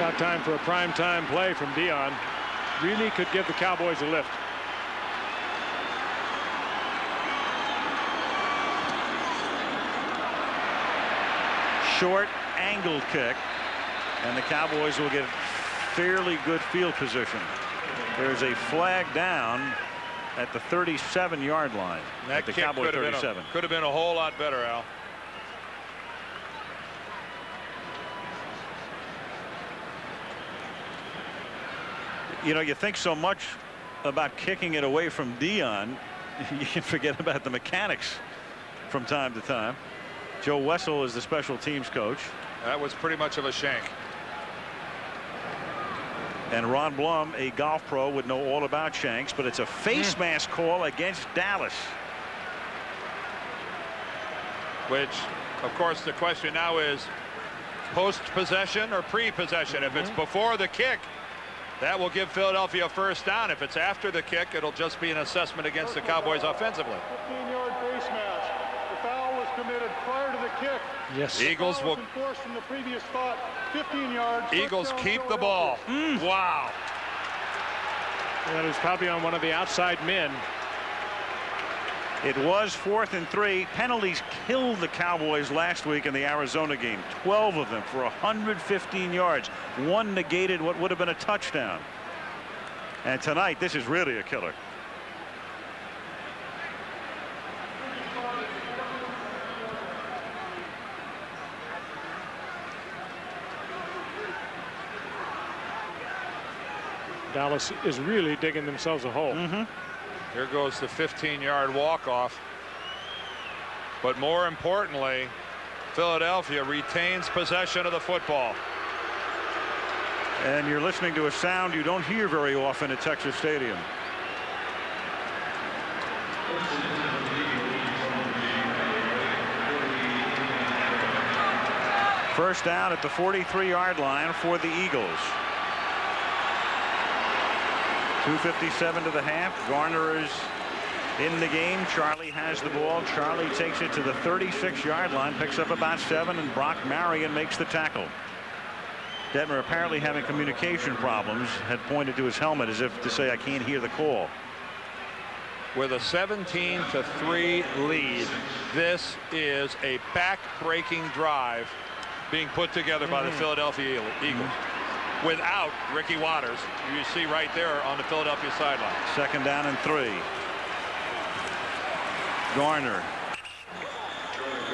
Now time for a prime-time play from Dion. Really could give the Cowboys a lift. Short angled kick, and the Cowboys will get fairly good field position. There's a flag down at the 37-yard line. That the kick Cowboy could 37. Have been a whole lot better, Al. You know, you think so much about kicking it away from Dion, you can forget about the mechanics from time to time. Joe Wessel is the special teams coach. That was pretty much of a shank. And Ron Blum, a golf pro, would know all about shanks, but it's a face mask call against Dallas. Which, of course, the question now is post-possession or pre-possession. If it's before the kick, that will give Philadelphia a first down. If it's after the kick, it'll just be an assessment against the Cowboys offensively. 15-yard face mask. The foul was committed prior to the kick. Yes. Eagles will. From the previous thought, 15 yards. Eagles keep the ball. Wow. That was probably on one of the outside men. It was 4th and 3. Penalties killed the Cowboys last week in the Arizona game. 12 of them for 115 yards. One negated what would have been a touchdown. And tonight, this is really a killer. Dallas is really digging themselves a hole. Here goes the 15-yard walk-off. But more importantly, Philadelphia retains possession of the football. And you're listening to a sound you don't hear very often at Texas Stadium. First down at the 43-yard line for the Eagles. 2:57 to the half. Garner is in the game. Charlie has the ball. Charlie takes it to the 36-yard line, picks up about 7, and Brock Marion makes the tackle. Detmer, apparently having communication problems, had pointed to his helmet as if to say, I can't hear the call. With a 17-3 lead, this is a back-breaking drive being put together by the Philadelphia Eagles. Without Ricky Watters, you see right there on the Philadelphia sideline. 2nd down and 3. Garner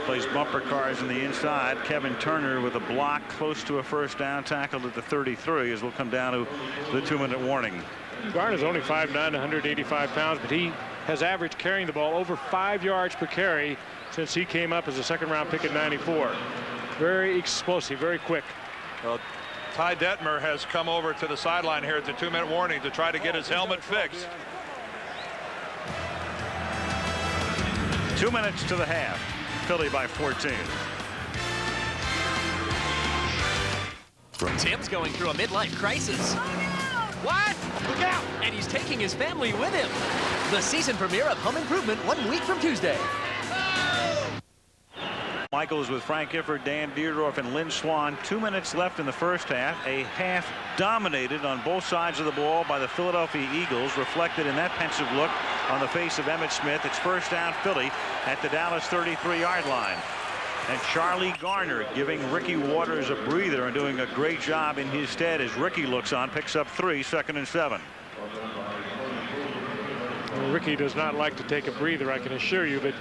plays bumper cars in the inside. Kevin Turner with a block close to a first down, tackled at the 33 as we'll come down to the 2-minute warning. Garner's only 5'9", 185 pounds, but he has averaged carrying the ball over 5 yards per carry since he came up as a second-round pick at 94. Very explosive, very quick. Well, Ty Detmer has come over to the sideline here at the 2-minute warning to try to get his helmet fixed. 2 minutes to the half. Philly by 14. Tim's going through a midlife crisis. What? Look out! And he's taking his family with him. The season premiere of Home Improvement 1 week from Tuesday. Michaels with Frank Gifford, Dan Dierdorf, and Lynn Swan. 2 minutes left in the first half. A half dominated on both sides of the ball by the Philadelphia Eagles, reflected in that pensive look on the face of Emmitt Smith. It's first down Philly at the Dallas 33-yard line. And Charlie Garner giving Ricky Watters a breather and doing a great job in his stead as Ricky looks on, picks up 3, 2nd and 7. Well, Ricky does not like to take a breather, I can assure you, but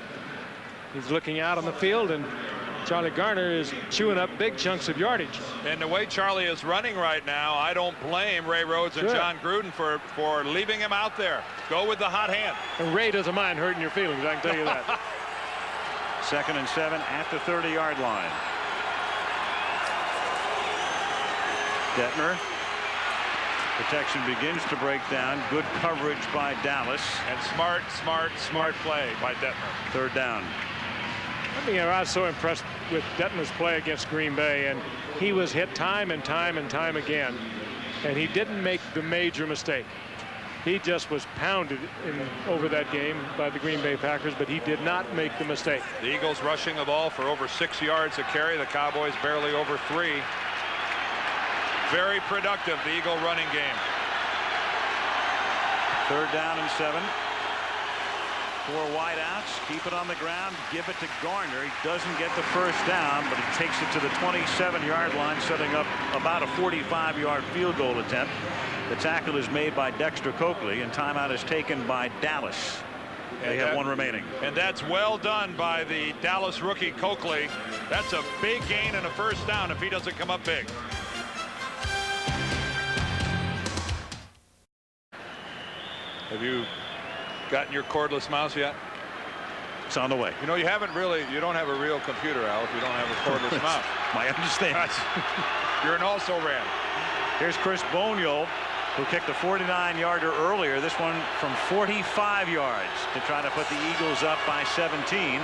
he's looking out on the field, and Charlie Garner is chewing up big chunks of yardage. And the way Charlie is running right now, I don't blame Ray Rhodes and John Gruden for leaving him out there. Go with the hot hand. And Ray doesn't mind hurting your feelings, I can tell you that. 2nd and 7 at the 30-yard line. Detmer. Protection begins to break down. Good coverage by Dallas. And smart play by Detmer. 3rd down. I was so impressed with Detmer's play against Green Bay, and he was hit time and time and time again, and he didn't make the major mistake. He just was pounded over that game by the Green Bay Packers, but he did not make the mistake. The Eagles rushing the ball for over 6 yards a carry. The Cowboys barely over 3. very productive, the Eagle running game. 3rd down and 7. 4 wideouts. Keep it on the ground. Give it to Garner. He doesn't get the first down, but he takes it to the 27-yard line, setting up about a 45-yard field goal attempt. The tackle is made by Dexter Coakley, and timeout is taken by Dallas. They have 1 remaining. And that's well done by the Dallas rookie Coakley. That's a big gain and a first down if he doesn't come up big. Have you gotten your cordless mouse yet? It's on the way. You know, you don't have a real computer, Al, if you don't have a cordless mouse. My understanding. You're an also-ran. Here's Chris Boniol, who kicked a 49-yarder earlier. This one from 45 yards to try to put the Eagles up by 17.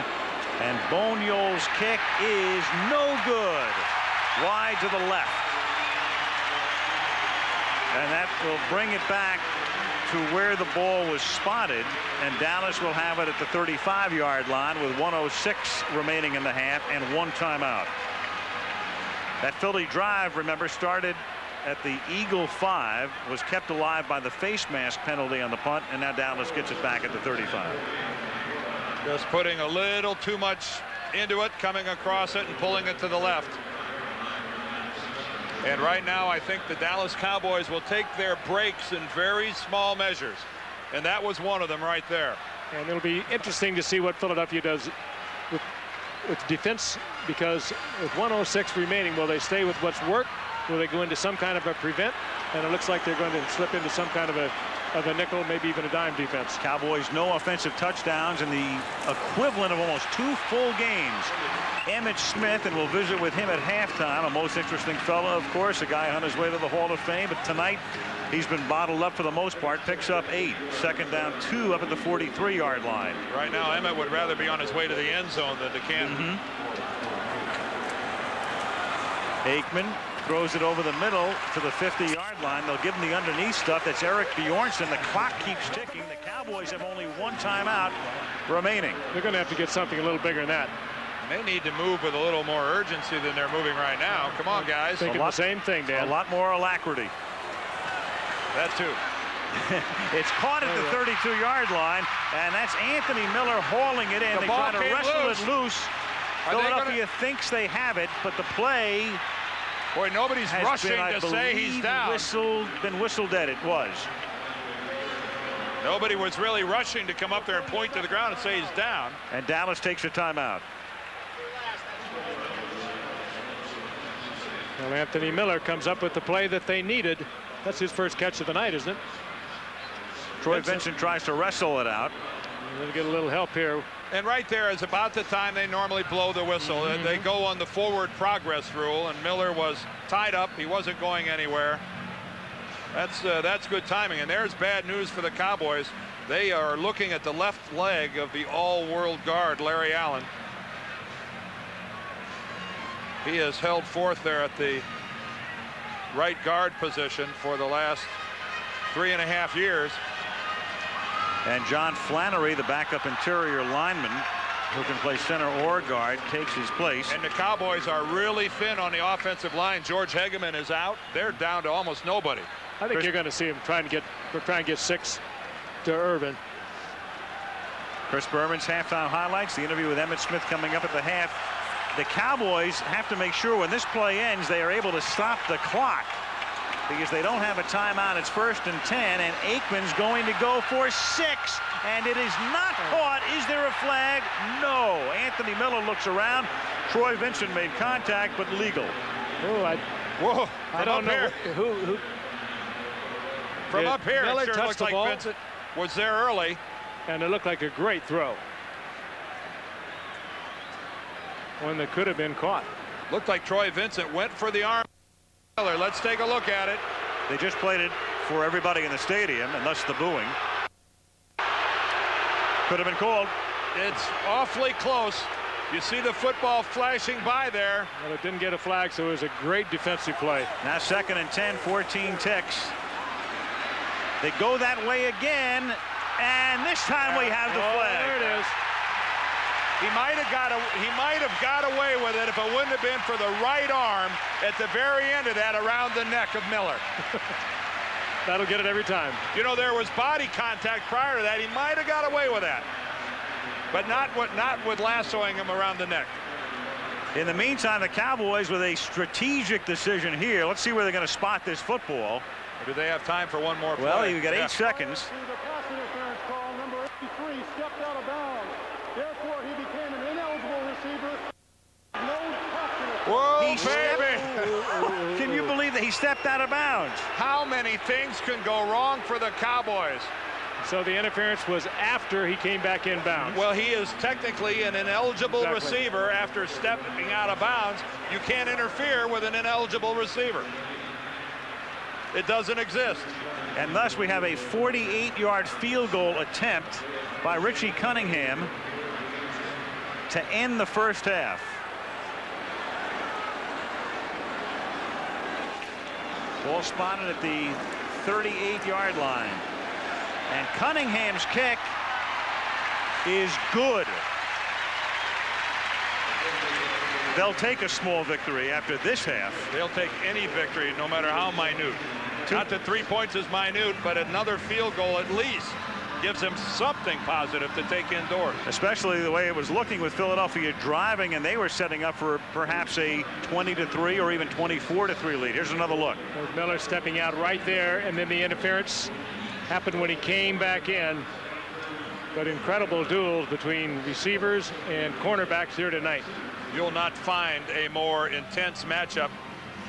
And Boniol's kick is no good. Wide to the left. And that will bring it back to where the ball was spotted, and Dallas will have it at the 35-yard line with 1:06 remaining in the half and 1 timeout. That Philly drive, remember, started at the Eagle 5, was kept alive by the face mask penalty on the punt, and now Dallas gets it back at the 35. Just putting a little too much into it, coming across it and pulling it to the left. And right now, I think the Dallas Cowboys will take their breaks in very small measures. And that was one of them right there. And it'll be interesting to see what Philadelphia does with defense, because with 1:06 remaining, will they stay with what's worked? Will they go into some kind of a prevent? And it looks like they're going to slip into some kind of a nickel, maybe even a dime defense. Cowboys no offensive touchdowns in the equivalent of almost 2 full games. Emmitt Smith, and we'll visit with him at halftime. A most interesting fellow, of course, a guy on his way to the Hall of Fame. But tonight, he's been bottled up for the most part. Picks up 8. 2nd down 2 up at the 43-yard line. Right now, Emmitt would rather be on his way to the end zone than to Canton. Aikman throws it over the middle to the 50-yard line. They'll give him the underneath stuff. That's Eric Bjornson. The clock keeps ticking. The Cowboys have only 1 timeout remaining. They're going to have to get something a little bigger than that. They need to move with a little more urgency than they're moving right now. Come on, guys. Thinking the same thing, Dan. A lot more alacrity. That too. It's caught at the 32-yard line, and that's Anthony Miller hauling it in. They try to wrestle it loose. Philadelphia thinks they have it, but the play, boy, nobody's rushing to say he's down. Been whistled at. It was. Nobody was really rushing to come up there and point to the ground and say he's down. And Dallas takes a timeout. Well, Anthony Miller comes up with the play that they needed. That's his first catch of the night, isn't it? Troy Vincent tries to wrestle it out. We'll get a little help here. And right there is about the time they normally blow the whistle. They go on the forward progress rule, and Miller was tied up. He wasn't going anywhere. That's good timing. And there's bad news for the Cowboys. They are looking at the left leg of the all-world guard, Larry Allen. He has held forth there at the right guard position for the last 3.5 years. And John Flannery, the backup interior lineman, who can play center or guard, takes his place. And the Cowboys are really thin on the offensive line. George Hegeman is out. They're down to almost nobody. I think you're going to see him trying to get 6 to Irvin. Chris Berman's halftime highlights. The interview with Emmitt Smith coming up at the half. The Cowboys have to make sure when this play ends, they are able to stop the clock, because they don't have a timeout. It's 1st and 10, and Aikman's going to go for 6, and it is not caught. Is there a flag? No. Anthony Miller looks around. Troy Vincent made contact, but legal. Oh, I don't know who. From up here, Miller it sure looks like ball. Vincent was there early. And it looked like a great throw. One that could have been caught. Looked like Troy Vincent went for the arm. Let's take a look at it. They just played it for everybody in the stadium, and thus the booing. Could have been called. It's awfully close. You see the football flashing by there. Well, it didn't get a flag, so it was a great defensive play. Now 2nd and 10, 14 ticks. They go that way again, and this time we have the flag. There it is. He might have got away with it if it wouldn't have been for the right arm at the very end of that around the neck of Miller. That'll get it every time. You know, there was body contact prior to that. He might have got away with that, but not with lassoing him around the neck. In the meantime, the Cowboys with a strategic decision here. Let's see where they're going to spot this football. Or do they have time for one more play? Well, you've got 8 seconds. The pass interference call, number 83 stepped out of bounds. Therefore, he became an ineligible receiver. No pass interference. Whoa, baby! Can you believe that he stepped out of bounds? How many things can go wrong for the Cowboys? So the interference was after he came back in bounds. Well, he is technically an ineligible receiver after stepping out of bounds. You can't interfere with an ineligible receiver. It doesn't exist. And thus we have a 48-yard field goal attempt by Richie Cunningham to end the first half. Ball spotted at the 38-yard line. And Cunningham's kick is good. They'll take a small victory after this half. They'll take any victory, no matter how minute. Not that 3 points is minute, but another field goal at least gives them something positive to take indoors. Especially the way it was looking with Philadelphia driving, and they were setting up for perhaps a 20-3 or even 24-3 lead. Here's another look. Miller stepping out right there, and then the interference happened when he came back in. But incredible duels between receivers and cornerbacks here tonight. You'll not find a more intense matchup.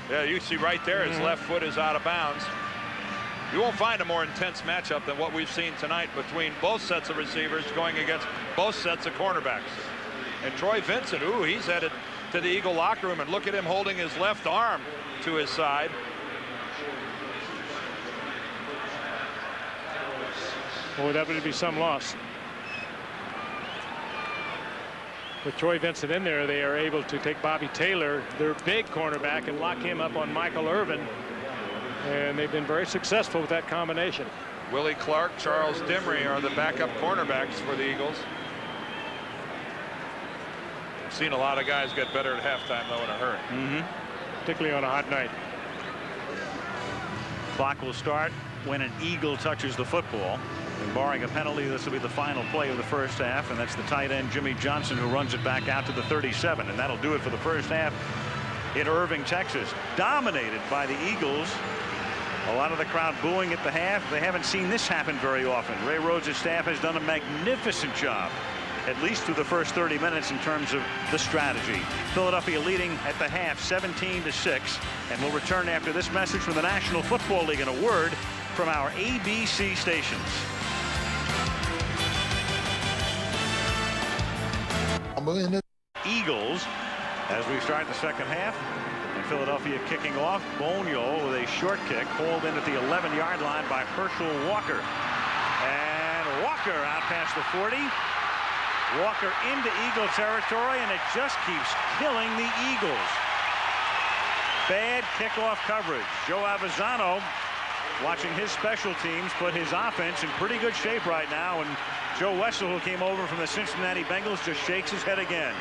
Yeah, you see right there his left foot is out of bounds. You won't find a more intense matchup than what we've seen tonight between both sets of receivers going against both sets of cornerbacks. And Troy Vincent, ooh, he's headed to the Eagle locker room, and look at him holding his left arm to his side. Boy, that would be some loss. With Troy Vincent in there, they are able to take Bobby Taylor, their big cornerback, and lock him up on Michael Irvin. And they've been very successful with that combination. Willie Clark, Charles Dimry are the backup cornerbacks for the Eagles. I've seen a lot of guys get better at halftime, though, in a hurry. Particularly on a hot night. Clock will start when an Eagle touches the football. And barring a penalty, this will be the final play of the first half, and that's the tight end Jimmy Johnson who runs it back out to the 37, and that'll do it for the first half in Irving, Texas. Dominated by the Eagles. A lot of the crowd booing at the half. They haven't seen this happen very often. Ray Rhodes' staff has done a magnificent job, at least through the first 30 minutes in terms of the strategy. Philadelphia leading at the half 17-6, and we'll return after this message from the National Football League and a word from our ABC stations. Eagles as we start the second half, and Philadelphia kicking off. Boniol with a short kick hauled in at the 11-yard line by Herschel Walker, and Walker out past the 40. Walker into Eagle territory, and it just keeps killing the Eagles. Bad kickoff coverage. Joe Avezzano, watching his special teams, put his offense in pretty good shape right now, and Joe Wessel, who came over from the Cincinnati Bengals, just shakes his head again.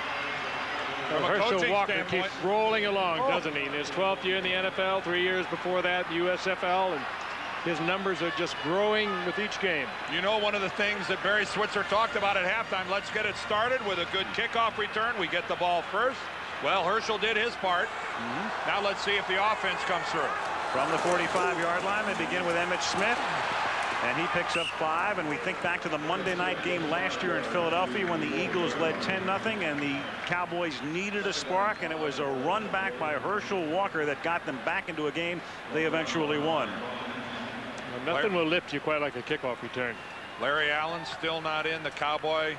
Herschel Walker keeps rolling along, doesn't he? In his 12th year in the NFL, 3 years before that, USFL, and his numbers are just growing with each game. You know, one of the things that Barry Switzer talked about at halftime, let's get it started with a good kickoff return. We get the ball first. Well, Herschel did his part. Now let's see if the offense comes through. From the 45-yard line, they begin with Emmitt Smith, and he picks up 5. And we think back to the Monday night game last year in Philadelphia when the Eagles led 10-0, and the Cowboys needed a spark, and it was a run back by Herschel Walker that got them back into a game they eventually won. Well, nothing will lift you quite like a kickoff return. Larry Allen still not in the Cowboy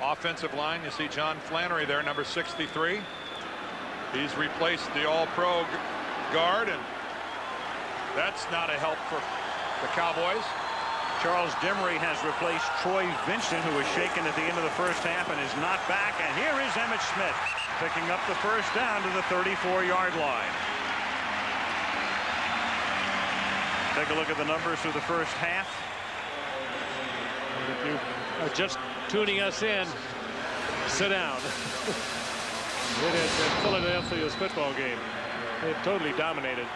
offensive line. You see John Flannery there, number 63. He's replaced the all-pro guard, and that's not a help for the Cowboys. Charles Dimry has replaced Troy Vincent, who was shaken at the end of the first half and is not back. And here is Emmitt Smith picking up the first down to the 34-yard line. Take a look at the numbers through the first half. If you are just tuning us in, Sit down. It has been Philadelphia's football game. They've totally dominated.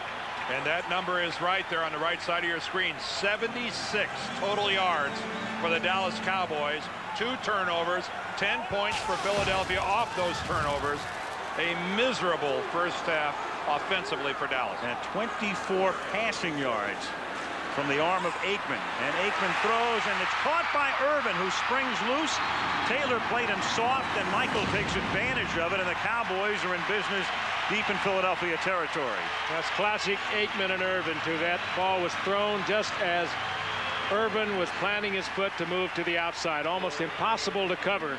And that number is right there on the right side of your screen. 76 total yards for the Dallas Cowboys. 2 turnovers, 10 points for Philadelphia off those turnovers. A miserable first half offensively for Dallas. And 24 passing yards from the arm of Aikman. And Aikman throws, and it's caught by Irvin, who springs loose. Taylor played him soft, and Michael takes advantage of it, and the Cowboys are in business deep in Philadelphia territory. That's classic Aikman and Irvin, too. That ball was thrown just as Irvin was planting his foot to move to the outside. Almost impossible to cover.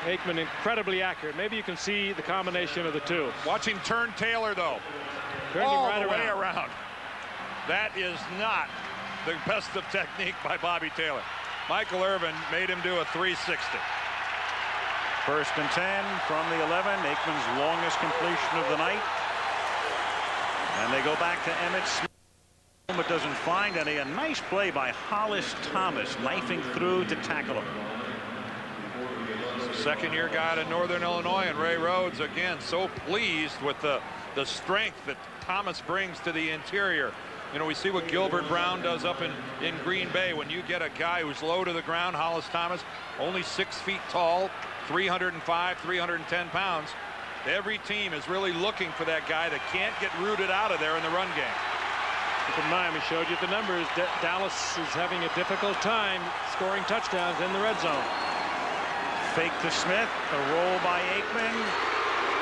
Aikman incredibly accurate. Maybe you can see the combination of the two. Watch him turn Taylor, though. Turned him All right the way around. around. That is not the best of technique by Bobby Taylor. Michael Irvin made him do a 360. 1st and 10 from the 11. Aikman's longest completion of the night. And they go back to Emmett Smith, but doesn't find any. A nice play by Hollis Thomas, knifing through to tackle him. Second-year guy out of Northern Illinois, and Ray Rhodes again so pleased with the strength that Thomas brings to the interior. You know, we see what Gilbert Brown does up in Green Bay. When you get a guy who's low to the ground, Hollis Thomas, only 6 feet tall, 305, 310 pounds. Every team is really looking for that guy that can't get rooted out of there in the run game. Keep in mind, we showed you the numbers. Dallas is having a difficult time scoring touchdowns in the red zone. Fake to Smith, a roll by Aikman.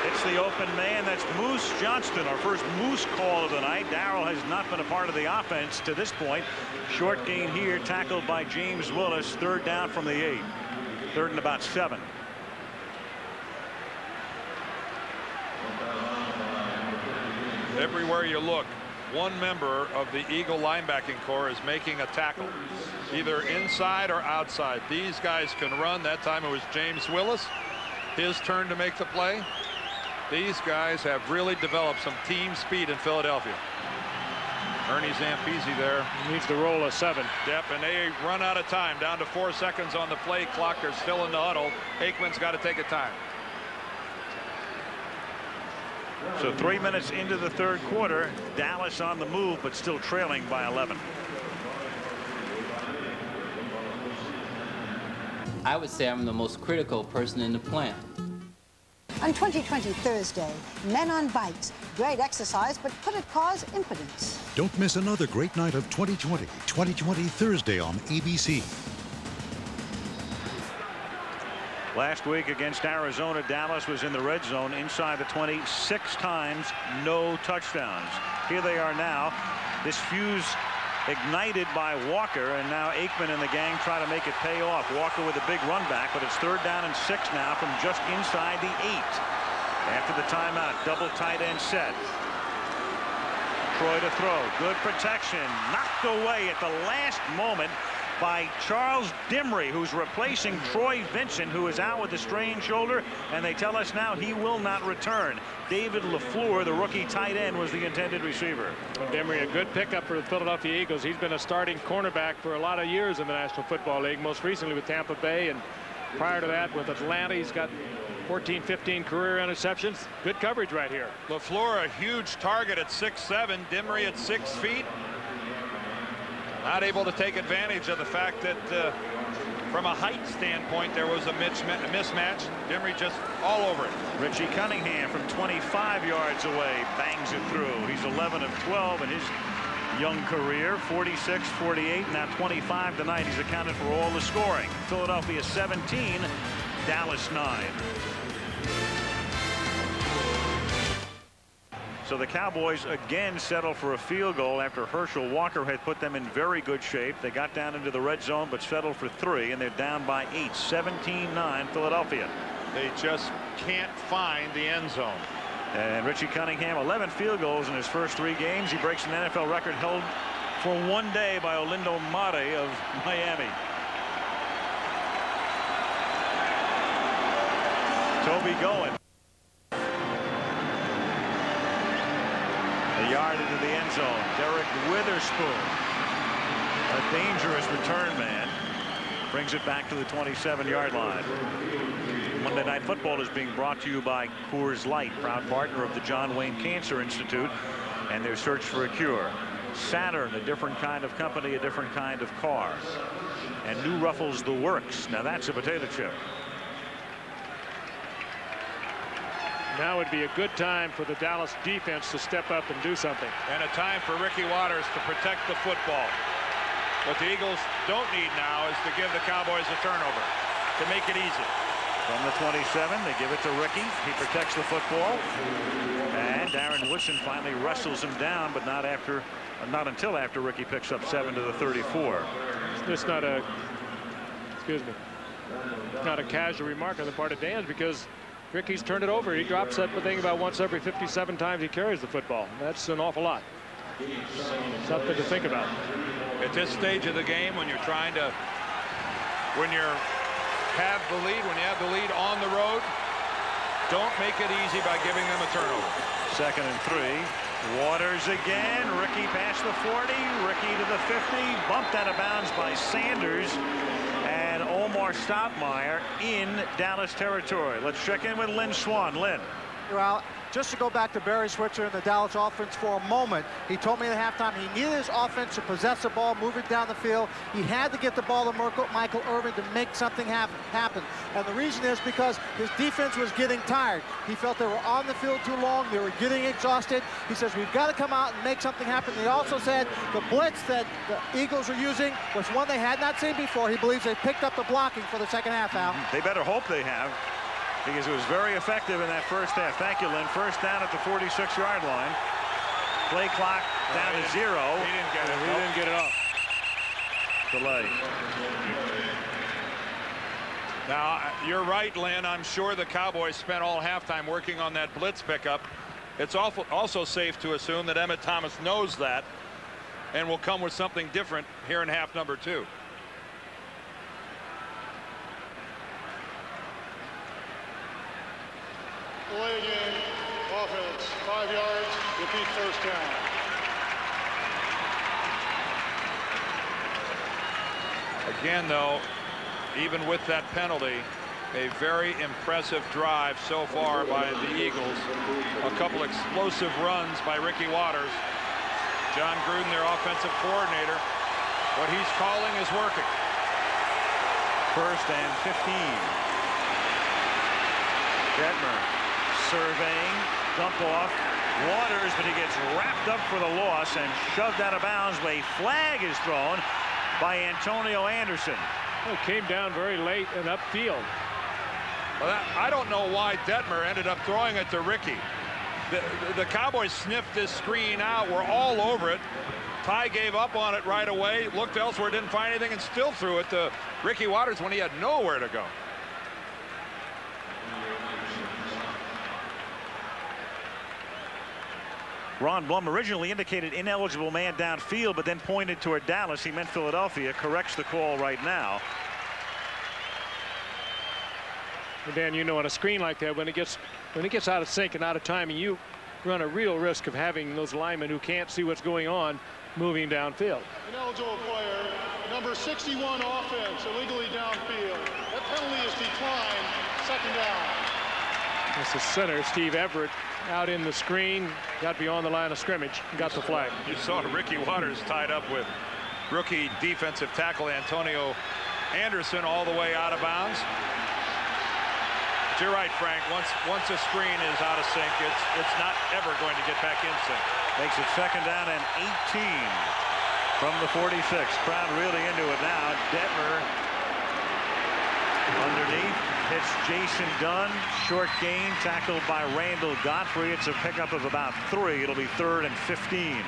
It's the open man. That's Moose Johnston, our first Moose call of the night. Darrell has not been a part of the offense to this point. Short gain here, tackled by James Willis. 3rd down from the 8. 3rd and about 7. Everywhere you look, one member of the Eagle linebacking corps is making a tackle, either inside or outside. These guys can run. That time it was James Willis, his turn to make the play. These guys have really developed some team speed in Philadelphia. Ernie Zampese there. He needs to roll a 7. Yep, and they run out of time. Down to 4 seconds on the play clock. They're still in the huddle. Aikman's got to take a time. So 3 minutes into the 3rd quarter, Dallas on the move, but still trailing by 11. I would say I'm the most critical person in the plant. On 2020 Thursday, men on bikes. Great exercise, but could it cause impotence? Don't miss another great night of 2020 Thursday on ABC. Last week against Arizona, Dallas was in the red zone inside the 20 6 times, no touchdowns. Here they are now. This fuse ignited by Walker, and now Aikman and the gang try to make it pay off. Walker with a big run back, but it's 3rd down and 6 now from just inside the 8. After the timeout, double tight end set. Troy to throw. Good protection. Knocked away at the last moment by Charles Dimry, who's replacing Troy Vincent, who is out with a strained shoulder, and they tell us now he will not return. David LaFleur, the rookie tight end, was the intended receiver. Dimry, a good pickup for the Philadelphia Eagles. He's been a starting cornerback for a lot of years in the National Football League, most recently with Tampa Bay, and prior to that with Atlanta. He's got 14-15 career interceptions. Good coverage right here. LaFleur, a huge target at 6'7", Dimry at 6 feet. Not able to take advantage of the fact that from a height standpoint there was a mismatch. Dimry just all over it. Richie Cunningham from 25 yards away bangs it through. He's 11 of 12 in his young career. 46, 48, now 25 tonight. He's accounted for all the scoring. Philadelphia 17, Dallas 9. So the Cowboys again settle for a field goal after Herschel Walker had put them in very good shape. They got down into the red zone but settled for 3, and they're down by 8. 17-9 Philadelphia. They just can't find the end zone. And Richie Cunningham, 11 field goals in his first 3 games. He breaks an NFL record held for one day by Olindo Mare of Miami. Toby going. A yard into the end zone. Derek Witherspoon, a dangerous return man. brings it back to the 27-yard line. Monday Night Football is being brought to you by Coors Light, proud partner of the John Wayne Cancer Institute and their search for a cure. Saturn, a different kind of company, a different kind of car. And New Ruffles the Works. Now that's a potato chip. Now would be a good time for the Dallas defense to step up and do something. And a time for Ricky Watters to protect the football. What the Eagles don't need now is to give the Cowboys a turnover to make it easy. From the 27, they give it to Ricky. He protects the football. And Darren Woodson finally wrestles him down, but not until after Ricky picks up 7 to the 34. It's not a, not a casual remark on the part of Dan, because Ricky's turned it over. He drops that thing about once every 57 times he carries the football. That's an awful lot. Something to think about. At this stage of the game, when you're trying to, when you have the lead on the road, don't make it easy by giving them a turnover. 2nd and 3. Waters again. Ricky past the 40. Ricky to the 50. Bumped out of bounds by Sanders. And Omar Stoudemire in Dallas territory. Let's check in with Lynn Swann. Lynn. Well, just to go back to Barry Switzer and the Dallas offense for a moment, he told me at halftime he needed his offense to possess the ball, move it down the field. He had to get the ball to Michael Irvin to make something happen. And the reason is because his defense was getting tired. He felt they were on the field too long. They were getting exhausted. He says, we've got to come out and make something happen. He also said the blitz that the Eagles are using was one they had not seen before. He believes they picked up the blocking for the second half, Al. They better hope they have, because it was very effective in that first half. Thank you, Lynn. First down at the 46-yard line. Play clock down to 0. He didn't get it. He didn't get it off. Delay. Now, you're right, Lynn. I'm sure the Cowboys spent all halftime working on that blitz pickup. It's also safe to assume that Emmett Thomas knows that and will come with something different here in half number 2. Delay game, offense, 5 yards, repeat first down. Again, though, even with that penalty, a very impressive drive so far by the Eagles. A couple explosive runs by Ricky Watters. John Gruden, their offensive coordinator. What he's calling is working. 1st and 15. Detmer surveying, dump off Watters, but he gets wrapped up for the loss and shoved out of bounds. A flag is thrown by Antonio Anderson. It came down very late and upfield. Well, I don't know why Detmer ended up throwing it to Ricky. The Cowboys sniffed this screen out. We're all over it. Ty gave up on it right away, looked elsewhere, didn't find anything, and still threw it to Ricky Watters when he had nowhere to go. Ron Blum originally indicated ineligible man downfield, but then pointed toward Dallas. He meant Philadelphia. Corrects the call right now. Dan, you know, on a screen like that, when it gets out of sync and out of timing, you run a real risk of having those linemen who can't see what's going on moving downfield. Ineligible player, number 61 offense, illegally downfield. That penalty is declined, second down. That's the center, Steve Everett, out in the screen, got beyond the line of scrimmage, and got the flag. You saw Ricky Watters tied up with rookie defensive tackle Antonio Anderson all the way out of bounds. But you're right, Frank. Once a screen is out of sync, it's not ever going to get back in sync. Makes it 2nd down and 18 from the 46. Crowd really into it now. Detmer underneath. Hits Jason Dunn. Short gain, tackled by Randall Godfrey. It's a pickup of about 3. It'll be 3rd and 15.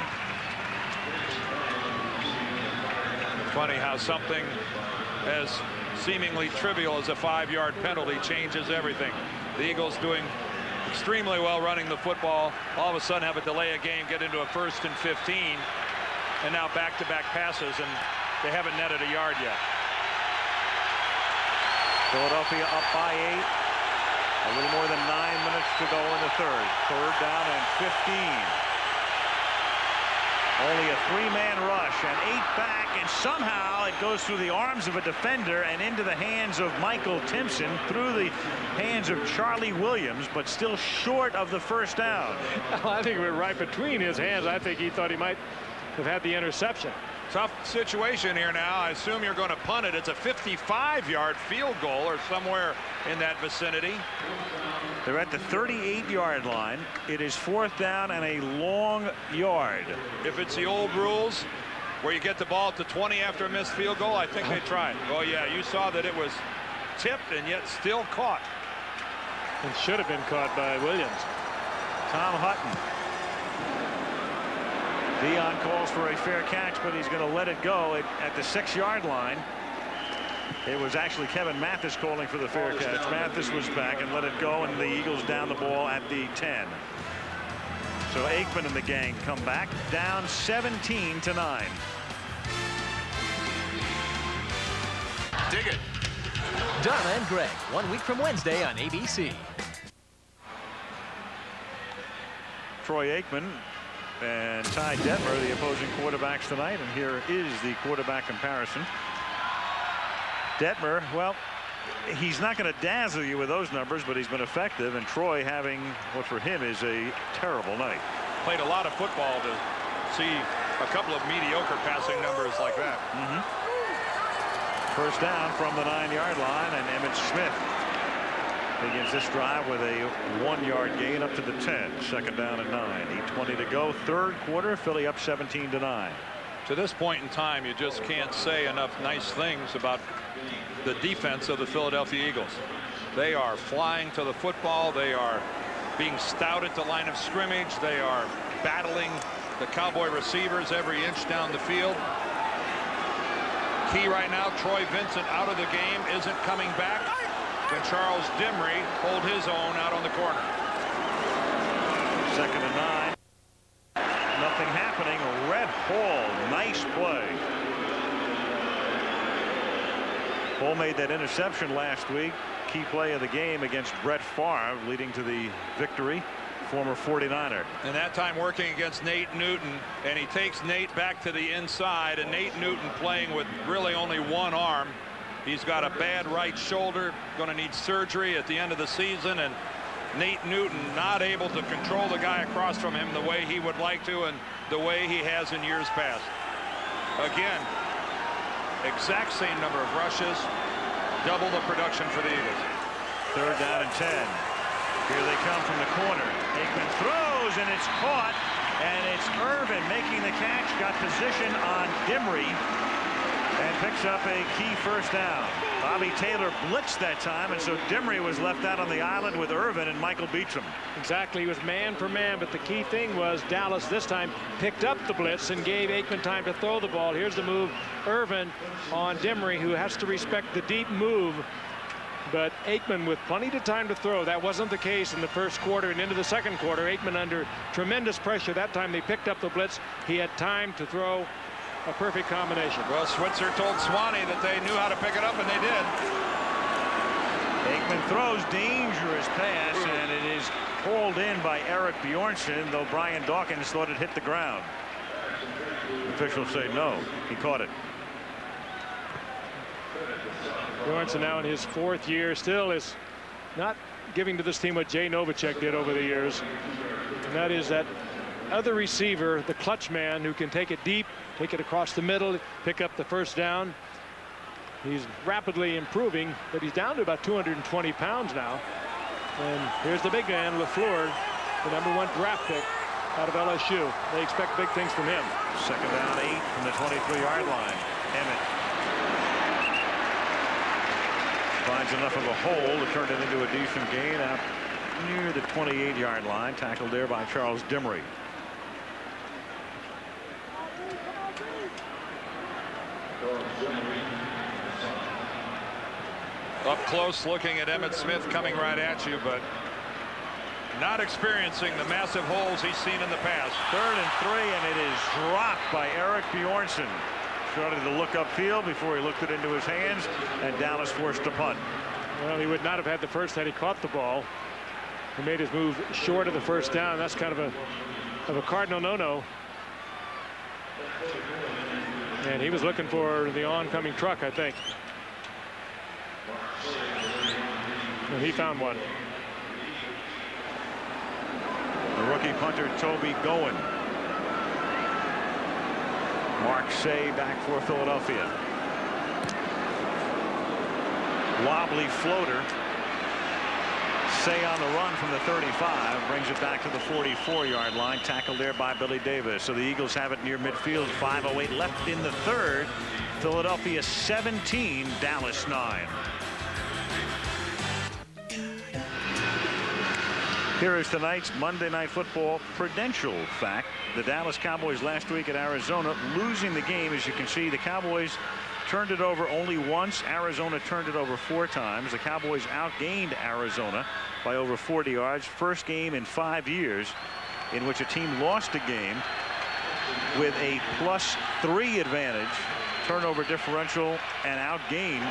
Funny how something as seemingly trivial as a 5-yard penalty changes everything. The Eagles doing extremely well running the football. All of a sudden have a delay of game, get into a 1st and 15, and now back-to-back passes, and they haven't netted a yard yet. Philadelphia up by 8. A little more than 9 minutes to go in the 3rd. 3rd down and 15. Only a three-man rush and 8 back, and somehow it goes through the arms of a defender and into the hands of Michael Timpson, through the hands of Charlie Williams, but still short of the first down. Well, I think we're right between his hands. I think he thought he might have had the interception. Tough situation here now. I assume you're going to punt it. It's a 55-yard field goal or somewhere in that vicinity. They're at the 38-yard line. It is 4th down and a long yard. If it's the old rules where you get the ball at the 20 after a missed field goal, I think they tried. Oh, yeah, you saw that it was tipped and yet still caught. And should have been caught by Williams. Tom Hutton. Dion calls for a fair catch, but he's going to let it go at the 6-yard line. It was actually Kevin Mathis calling for the fair catch. Mathis was back and let it go, and the Eagles down the ball at the 10. So Aikman and the gang come back, down 17-9. Dig it. Donna and Greg, 1 week from Wednesday on ABC. Troy Aikman and Ty Detmer, the opposing quarterbacks tonight, and here is the quarterback comparison. Detmer, well, he's not going to dazzle you with those numbers, but he's been effective, and Troy having what for him is a terrible night. Played a lot of football to see a couple of mediocre passing numbers like that. First down from the 9-yard line, and Emmitt Smith begins this drive with a 1-yard gain up to the 10. 2nd down and 9. 8:20 to go. 3rd quarter. Philly up 17-9. To this point in time, you just can't say enough nice things about the defense of the Philadelphia Eagles. They are flying to the football. They are being stout at the line of scrimmage. They are battling the Cowboy receivers every inch down the field. Key right now, Troy Vincent out of the game, isn't coming back. Can Charles Dimry hold his own out on the corner? 2nd and 9. Nothing happening. Red Hall, nice play. Hall made that interception last week. Key play of the game against Brett Favre, leading to the victory. Former 49er. And that time working against Nate Newton, and he takes Nate back to the inside, and Nate Newton playing with really only one arm. He's got a bad right shoulder, going to need surgery at the end of the season, and Nate Newton not able to control the guy across from him the way he would like to and the way he has in years past. Again, exact same number of rushes, double the production for the Eagles. 3rd down and 10. Here they come from the corner. Aikman throws, and it's caught, and it's Irvin making the catch. Got position on Dimry and picks up a key first down. Bobby Taylor blitzed that time, and so Dimry was left out on the island with Irvin and Michael Beacham. Exactly. He was man for man, but the key thing was Dallas this time picked up the blitz and gave Aikman time to throw the ball. Here's the move. Irvin on Dimry, who has to respect the deep move. But Aikman with plenty of time to throw. That wasn't the case in the first quarter and into the second quarter. Aikman under tremendous pressure. That time they picked up the blitz. He had time to throw. A perfect combination. Well, Switzer told Swanee that they knew how to pick it up, and they did. Aikman throws, dangerous pass, and it is pulled in by Eric Bjornson, though Brian Dawkins thought it hit the ground. Officials say no, he caught it. Bjornson now in his 4th year, still is not giving to this team what Jay Novacek did over the years, and that is that other receiver, the clutch man who can take it deep, take it across the middle, pick up the first down. He's rapidly improving, but he's down to about 220 pounds now. And here's the big man, LaFleur, the #1 draft pick out of LSU. They expect big things from him. 2nd down 8 from the 23-yard line. Emmett finds enough of a hole to turn it into a decent gain out near the 28-yard line. Tackled there by Charles Dimry. Up close looking at Emmitt Smith coming right at you, but not experiencing the massive holes he's seen in the past. 3rd and 3, and it is dropped by Eric Bjornson. Started to look upfield before he looked it into his hands, and Dallas forced to punt. Well, he would not have had the first had he caught the ball. He made his move short of the first down. That's kind of a cardinal no-no. And he was looking for the oncoming truck, I think. And he found one. The rookie punter Toby Goen. Mark Say back for Philadelphia. Wobbly floater. Say on the run from the 35 brings it back to the 44-yard line. Tackled there by Billy Davis. So the Eagles have it near midfield. 5:08 left in the third. Philadelphia 17, Dallas 9. Here is tonight's Monday Night Football prudential fact. The Dallas Cowboys last week at Arizona losing the game. As you can see, the Cowboys turned it over only once. Arizona turned it over 4 times. The Cowboys outgained Arizona by over 40 yards. First game in 5 years in which a team lost a game with a +3 advantage, turnover differential, and outgained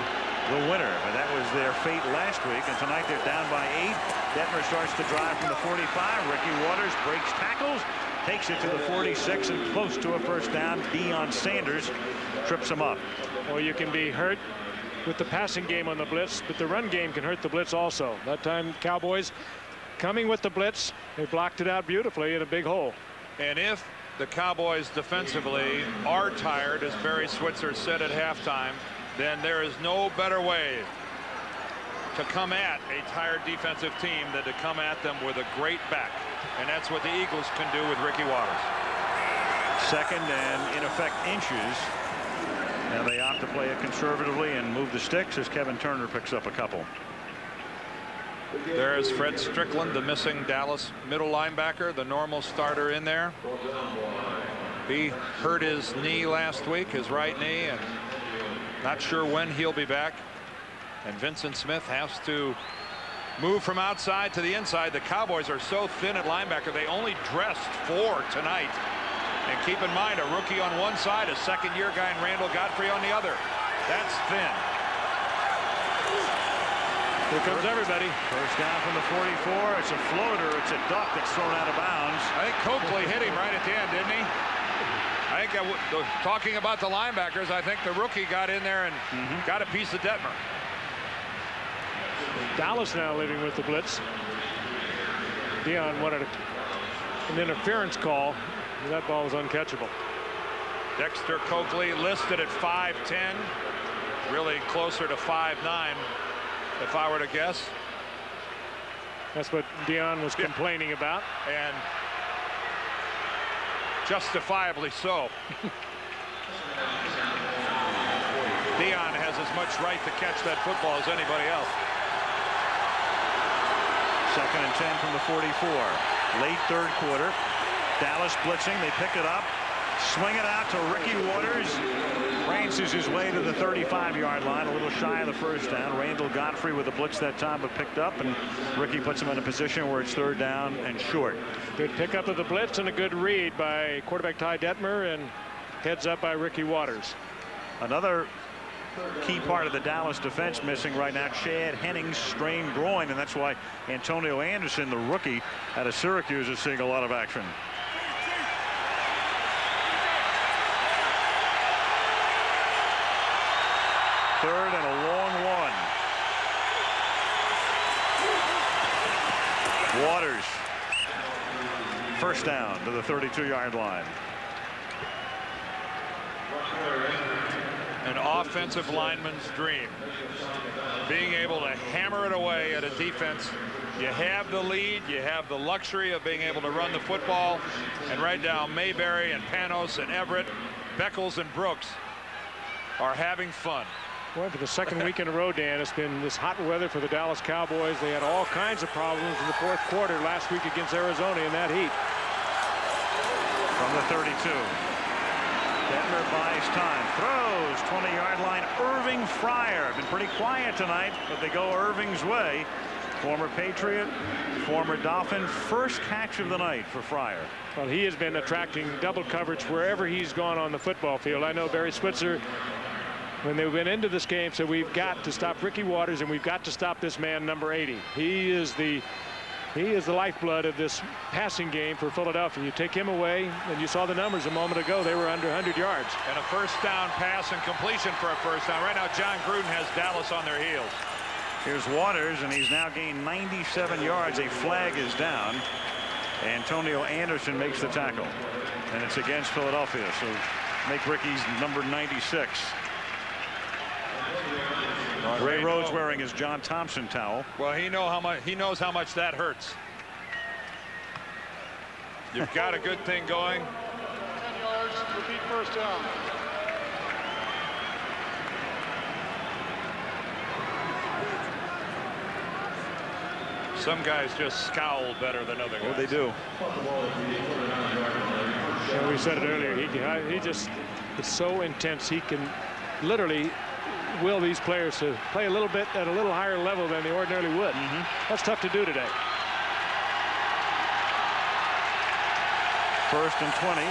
the winner. But that was their fate last week, and tonight they're down by 8. Detmer starts to drive from the 45. Ricky Waters breaks tackles, takes it to the 46, and close to a first down. Deion Sanders trips him up. Well, you can be hurt with the passing game on the blitz, but the run game can hurt the blitz also. That time, Cowboys coming with the blitz, they blocked it out beautifully in a big hole. And if the Cowboys defensively are tired, as Barry Switzer said at halftime, then there is no better way to come at a tired defensive team than to come at them with a great back. And that's what the Eagles can do with Ricky Waters. Second and, in effect, inches. And they opt to play it conservatively and move the sticks as Kevin Turner picks up a couple. There's Fred Strickland, the missing Dallas middle linebacker, the normal starter in there. He hurt his knee last week, his right knee, and not sure when he'll be back. And Vincent Smith has to move from outside to the inside. The Cowboys are so thin at linebacker, they only dressed 4 tonight. And keep in mind, a rookie on one side, a second-year guy in Randall Godfrey on the other. That's thin. Here comes everybody. First down from the 44. It's a floater. It's a duck that's thrown out of bounds. I think Coakley hit him right at the end, didn't he? I think talking about the linebackers, I think the rookie got in there and got a piece of Detmer. Dallas now leading with the blitz. Deion wanted an interference call. That ball was uncatchable. Dexter Coakley listed at 5'10", really closer to 5'9", if I were to guess. That's what Deion was complaining about. And justifiably so. Deion has as much right to catch that football as anybody else. Second and 10 from the 44. Late third quarter. Dallas blitzing. They pick it up. Swing it out to Ricky Waters. Rances his way to the 35-yard line, a little shy of the first down. Randall Godfrey with a blitz that time, but picked up, and Ricky puts him in a position where it's third down and short. Good pickup of the blitz and a good read by quarterback Ty Detmer, and heads up by Ricky Waters. Another key part of the Dallas defense missing right now, Chad Henning's strained groin, and that's why Antonio Anderson, the rookie out of Syracuse, is seeing a lot of action. Third and a long one. Waters. First down to the 32-yard line. An offensive lineman's dream. Being able to hammer it away at a defense. You have the lead. You have the luxury of being able to run the football. And right now, Mayberry and Panos and Everett, Beckles and Brooks are having fun. Well, for the second week in a row, Dan, it's been this hot weather for the Dallas Cowboys. They had all kinds of problems in the fourth quarter last week against Arizona in that heat. From the 32. Detmer buys time. Throws 20-yard line. Irving Fryer. Been pretty quiet tonight, but they go Irving's way. Former Patriot, former Dolphin. First catch of the night for Fryer. Well, he has been attracting double coverage wherever he's gone on the football field. I know Barry Switzer, when they went into this game, said we've got to stop Ricky Waters and we've got to stop this man number 80. He is the He is the lifeblood of this passing game for Philadelphia. You take him away, and you saw the numbers a moment ago. They were under 100 yards. And a first down pass and completion for a first down. Right now, John Gruden has Dallas on their heels. Here's Waters, and he's now gained 97 yards. A flag is down. Antonio Anderson makes the tackle, and it's against Philadelphia. So make Ricky's number 96. Ray Rhodes wearing his John Thompson towel. Well, he knows how much that hurts. You've got a good thing going. 10 yards, repeat first down. Some guys just scowl better than other guys. Oh, they do. And we said it earlier. He just is so intense. He can literally will these players to play a little bit at a little higher level than they ordinarily would. That's tough to do today. First and 20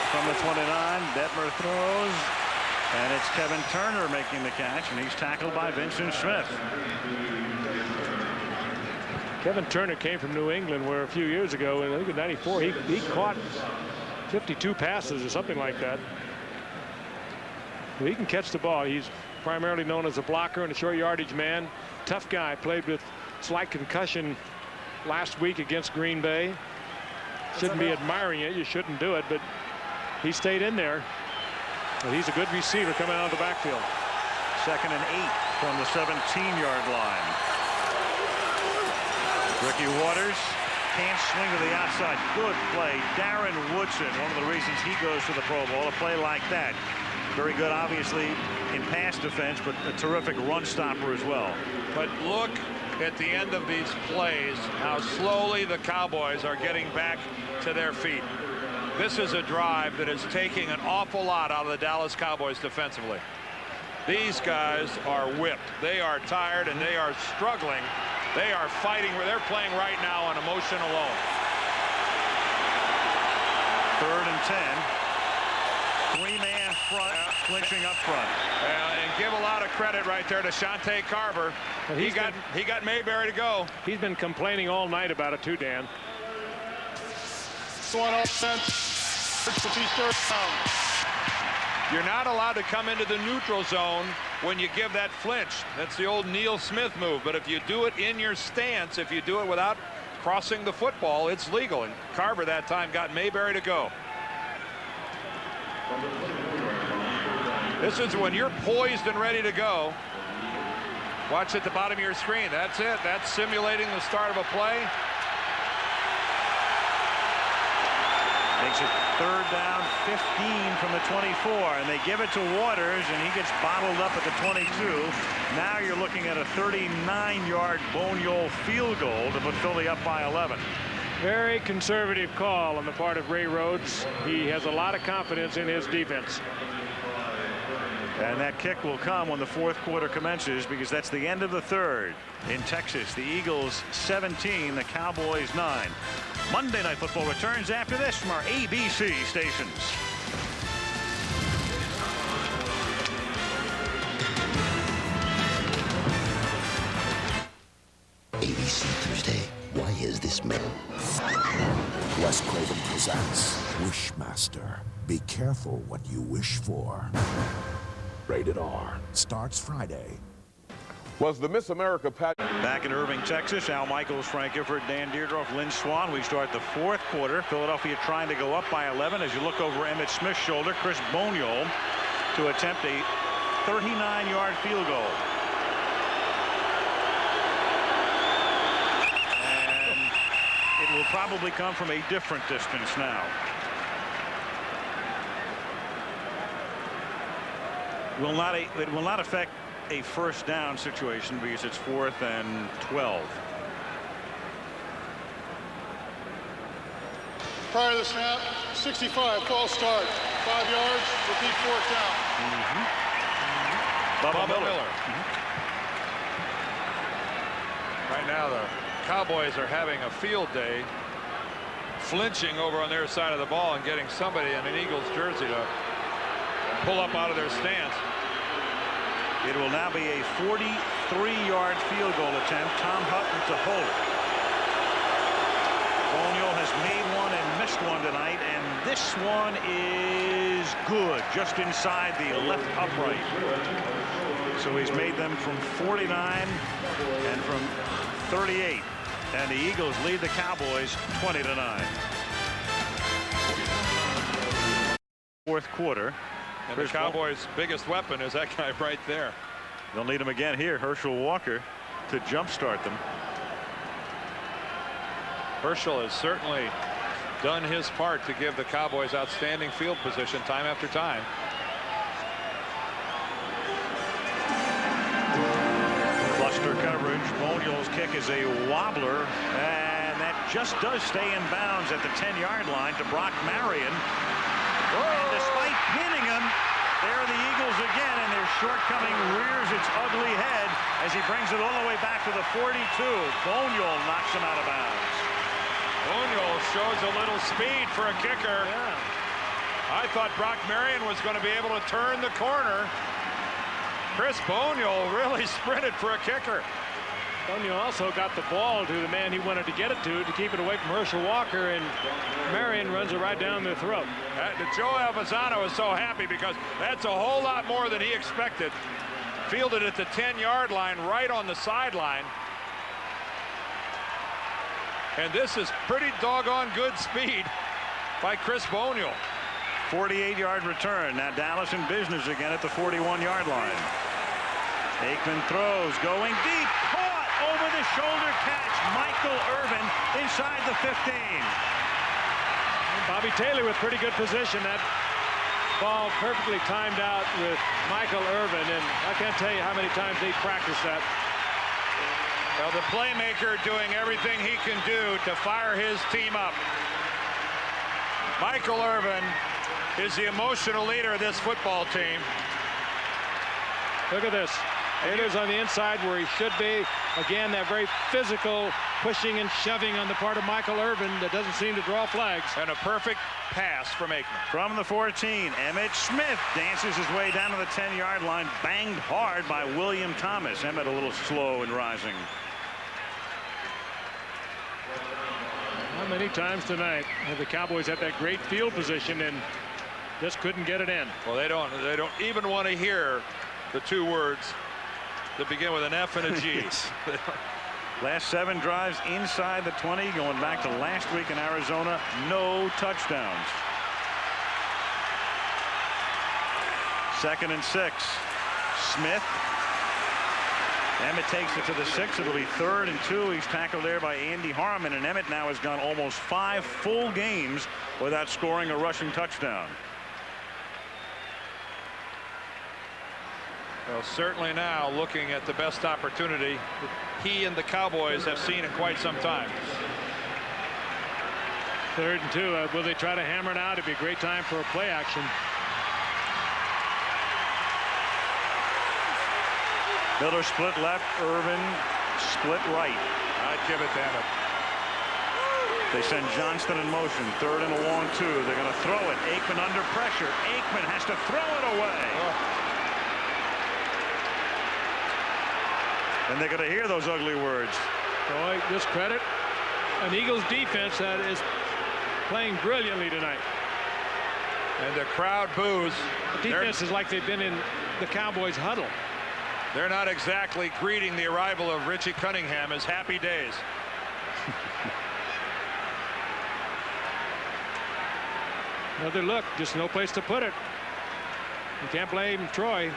from the 29. Detmer throws, and it's Kevin Turner making the catch, and he's tackled by Vincent Smith. Kevin Turner came from New England, where a few years ago, in I think in '94, he caught 52 passes or something like that. He can catch the ball. He's primarily known as a blocker and a short yardage man. Tough guy. Played with slight concussion last week against Green Bay. Shouldn't be admiring it. You shouldn't do it, but he stayed in there. But he's a good receiver coming out of the backfield. 2nd and 8 from the 17-yard line. Ricky Waters can't swing to the outside. Good play. Darren Woodson, one of the reasons he goes to the Pro Bowl. A play like that. Very good, obviously, in pass defense, but a terrific run stopper as well. But look at the end of these plays, how slowly the Cowboys are getting back to their feet. This is a drive that is taking an awful lot out of the Dallas Cowboys defensively. These guys are whipped. They are tired and they are struggling. They are fighting. They're playing right now on emotion alone. 3rd and 10. 3-man front, clinching up front. And give a lot of credit right there to Shante Carver. He got Mayberry to go. He's been complaining all night about it too, Dan. Going offense. Third down. You're not allowed to come into the neutral zone when you give that flinch. That's the old Neil Smith move. But if you do it in your stance, if you do it without crossing the football, it's legal. And Carver that time got Mayberry to go. This is when you're poised and ready to go. Watch at the bottom of your screen. That's it. That's simulating the start of a play. Makes it 3rd down, 15 from the 24, and they give it to Waters, and he gets bottled up at the 22. Now you're looking at a 39-yard Boniol field goal to put Philly up by 11. Very conservative call on the part of Ray Rhodes. He has a lot of confidence in his defense. And that kick will come when the 4th quarter commences, because that's the end of the 3rd in Texas. The Eagles 17, the Cowboys 9. Monday Night Football returns after this from our ABC stations. ABC Thursday. Why is this man? Wes Craven presents Wishmaster. Be careful what you wish for. Rated R. Starts Friday. Was the Miss America pageant. Back in Irving, Texas, Al Michaels, Frank Gifford, Dan Dierdorf, Lynn Swann. We start the 4th quarter. Philadelphia trying to go up by 11. As you look over Emmitt Smith's shoulder, Chris Boniol to attempt a 39-yard field goal. And it will probably come from a different distance now. It will not affect a first down situation because it's 4th and 12. Prior to the snap, 65, false start. 5 yards, repeat 4th down. Bubba Miller. Right now the Cowboys are having a field day, flinching over on their side of the ball and getting somebody in an Eagles jersey to pull up out of their stance. It will now be a 43-yard field goal attempt. Tom Hutton to hold it. last one tonight, and this one is good, just inside the left upright. So he's made them from 49 and from 38, and the Eagles lead the Cowboys 20-9. Fourth quarter. And the Cowboys' biggest weapon is that guy right there. They'll need him again here, Herschel Walker, to jumpstart them. Herschel has certainly done his part to give the Cowboys outstanding field position time after time. Cluster coverage. Boniol's kick is a wobbler, and that just does stay in bounds at the 10-yard line to Brock Marion. And despite pinning him, there are the Eagles again, and their shortcoming rears its ugly head as he brings it all the way back to the 42. Boniol knocks him out of bounds. Boniol shows a little speed for a kicker. Yeah. I thought Brock Marion was going to be able to turn the corner. Chris Boniol really sprinted for a kicker. Boniol also got the ball to the man he wanted to get it to keep it away from Herschel Walker, and Marion runs it right down their throat. Joe Alvazano is so happy because that's a whole lot more than he expected. Fielded at the 10-yard line, right on the sideline. And this is pretty doggone good speed by Chris Boniol. 48-yard return. Now Dallas in business again at the 41-yard line. Aikman throws, going deep, caught over the shoulder catch. Michael Irvin inside the 15. And Bobby Taylor with pretty good position. That ball perfectly timed out with Michael Irvin, and I can't tell you how many times they practiced that. Well, the playmaker doing everything he can do to fire his team up. Michael Irvin is the emotional leader of this football team. Look at this. It is on the inside where he should be. Again, that very physical pushing and shoving on the part of Michael Irvin that doesn't seem to draw flags. And a perfect pass from Aikman. From the 14, Emmitt Smith dances his way down to the 10-yard line, banged hard by William Thomas. Emmitt a little slow in rising. How many times tonight have the Cowboys had that great field position and just couldn't get it in? Well, they don't even want to hear the two words that begin with an F and a G. Last 7 drives inside the 20, going back to last week in Arizona. No touchdowns. 2nd and 6. Smith. Emmitt takes it to the 6. It'll be 3rd and 2. He's tackled there by Andy Harmon, and Emmitt now has gone almost 5 full games without scoring a rushing touchdown. Well, certainly now looking at the best opportunity he and the Cowboys have seen in quite some time. 3rd and 2. Will they try to hammer it out? It'd be a great time for a play action. Miller split left, Irvin split right. I'd give it to Emmitt. They send Johnston in motion. 3rd and a long 2. They're going to throw it. Aikman under pressure. Aikman has to throw it away. And they're going to hear those ugly words. Boy, just credit an Eagles defense that is playing brilliantly tonight. And the crowd boos. The defense is like they've been in the Cowboys huddle. They're not exactly greeting the arrival of Richie Cunningham as happy days. Another look, just no place to put it. You can't blame Troy.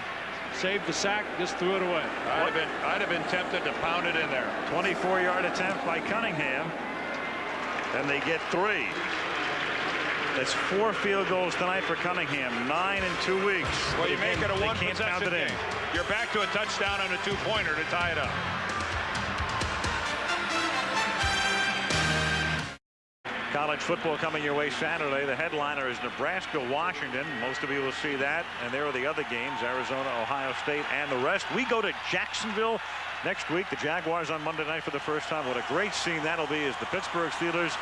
Saved the sack, just threw it away. I'd have been tempted to pound it in there. 24-yard attempt by Cunningham, and they get 3. That's 4 field goals tonight for Cunningham. 9 in 2 weeks. Well, you make it a one can't count possession it in. game. You're back to a touchdown and a 2-pointer to tie it up. College football coming your way Saturday. The headliner is Nebraska-Washington. Most of you will see that. And there are the other games, Arizona, Ohio State, and the rest. We go to Jacksonville next week. The Jaguars on Monday night for the first time. What a great scene that'll be as the Pittsburgh Steelers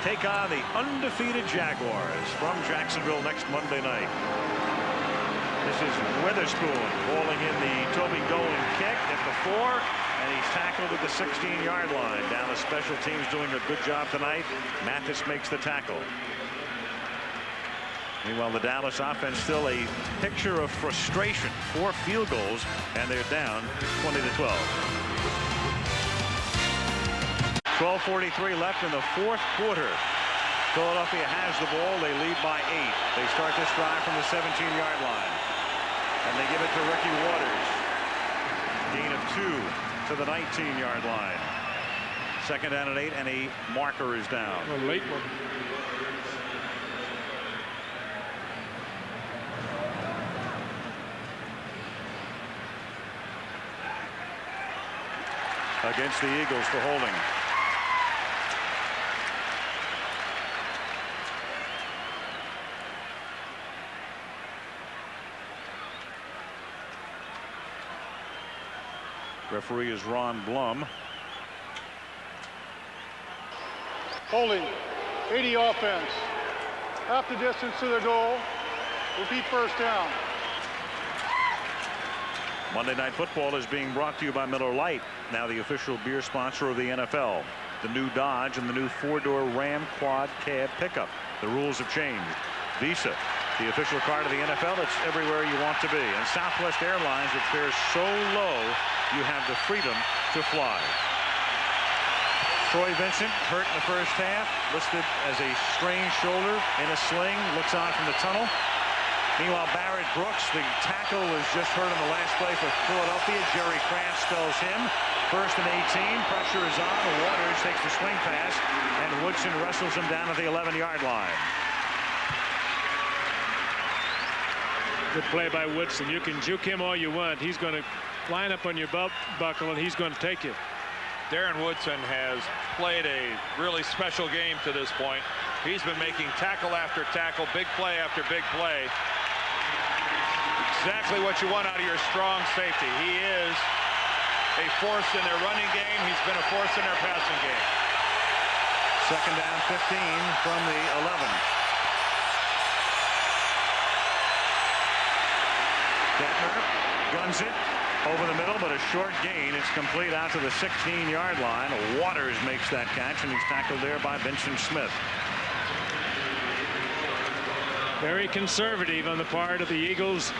take on the undefeated Jaguars from Jacksonville next Monday night. This is Witherspoon balling in the Toby Dolan kick at the 4. and he's tackled at the 16-yard line. Dallas special teams doing a good job tonight. Mathis makes the tackle. Meanwhile, the Dallas offense still a picture of frustration. 4 field goals, and they're down 20-12. 12:43 left in the 4th quarter. Philadelphia has the ball. They lead by 8. They start this drive from the 17-yard line. And they give it to Ricky Waters. Gain of 2 to the 19-yard line. 2nd down and 8, and a marker is down. A late one. Against the Eagles for holding. Referee is Ron Blum. Holding, 80 offense. Half the distance to the goal. Repeat first down. Monday Night Football is being brought to you by Miller Lite, now the official beer sponsor of the NFL. The new Dodge and the new 4-door Ram Quad Cab pickup. The rules have changed. Visa, the official card of the NFL. It's everywhere you want to be. And Southwest Airlines, which fares so low, you have the freedom to fly. Troy Vincent hurt in the first half, listed as a sprained shoulder in a sling, looks on from the tunnel. Meanwhile, Barrett Brooks, the tackle, was just hurt on the last play for Philadelphia. Jerry Kraft spells him. 1st and 18. Pressure is on. Waters takes the swing pass, and Woodson wrestles him down at the 11-yard line. Good play by Woodson. You can juke him all you want. He's going to line up on your belt buckle, and he's going to take you. Darren Woodson has played a really special game to this point. He's been making tackle after tackle, big play after big play. Exactly what you want out of your strong safety. He is a force in their running game. He's been a force in their passing game. 2nd down 15 from the 11. Detmer guns it over the middle, but a short gain. It's complete out to the 16-yard line. Waters makes that catch, and he's tackled there by Vincent Smith. Very conservative on the part of the Eagles.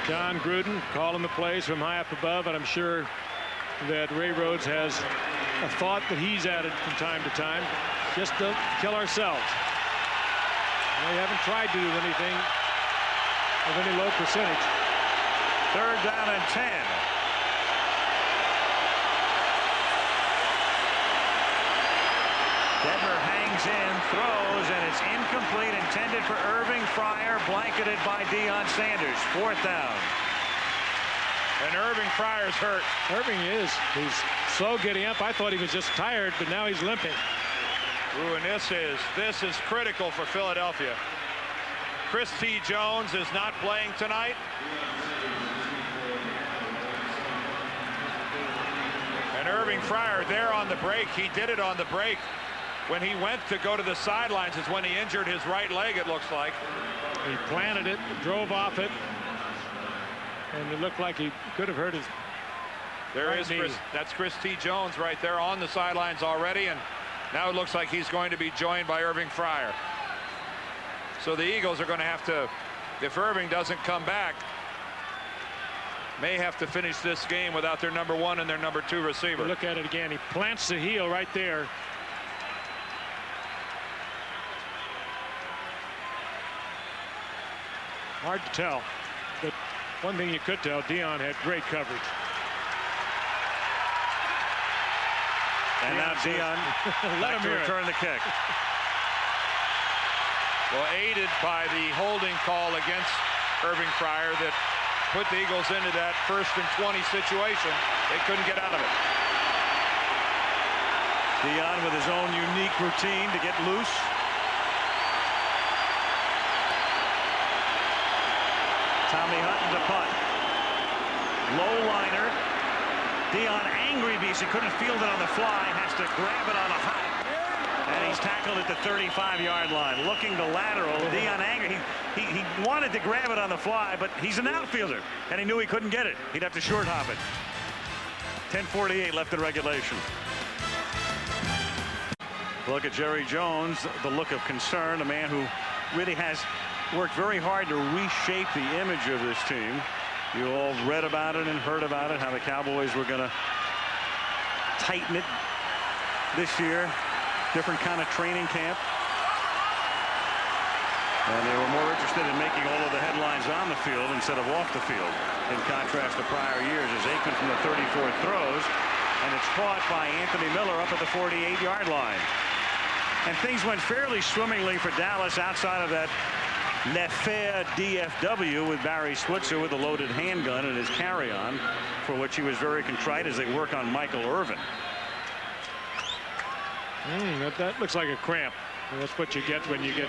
John Gruden calling the plays from high up above, and I'm sure that Ray Rhodes has a thought that he's added from time to time, just to kill ourselves. We haven't tried to do anything of any low percentage. 3rd down and 10. Detmer hangs in, throws, and it's incomplete, intended for Irving Fryer, blanketed by Deion Sanders. 4th down. And Irving Fryer's hurt. Irving is. He's slow getting up. I thought he was just tired, but now he's limping. Ooh, and this is critical for Philadelphia. Chris T. Jones is not playing tonight. And Irving Fryer there on the break. He did it on the break. When he went to go to the sidelines is when he injured his right leg, it looks like. He planted it, drove off it, and it looked like he could have hurt his There is Chris, that's Chris T. Jones right there on the sidelines already, and now it looks like he's going to be joined by Irving Fryer. So the Eagles are going to have to, if Irving doesn't come back, may have to finish this game without their number 1 and their number 2 receiver. Look at it again. He plants the heel right there. Hard to tell, but one thing you could tell, Deion had great coverage. And now Deion let him return the kick. Well, aided by the holding call against Irving Fryer that put the Eagles into that 1st and 20 situation. They couldn't get out of it. Deion with his own unique routine to get loose. Tommy Hutton to punt. Low liner. Deion angry because he couldn't field it on the fly, has to grab it on a hop. And he's tackled at the 35-yard line. Looking to lateral. Deion angry. He wanted to grab it on the fly, but he's an outfielder, and he knew he couldn't get it. He'd have to short hop it. 10:48 left in regulation. Look at Jerry Jones, the look of concern, a man who really has worked very hard to reshape the image of this team. You all read about it and heard about it, how the Cowboys were going to tighten it this year. Different kind of training camp. And they were more interested in making all of the headlines on the field instead of off the field, in contrast to prior years, as Aikman from the 34th throws, and it's caught by Anthony Miller up at the 48-yard line. And things went fairly swimmingly for Dallas outside of that Nefer DFW with Barry Switzer with a loaded handgun in his carry-on, for which he was very contrite as they work on Michael Irvin. That looks like a cramp. And that's what you get when you get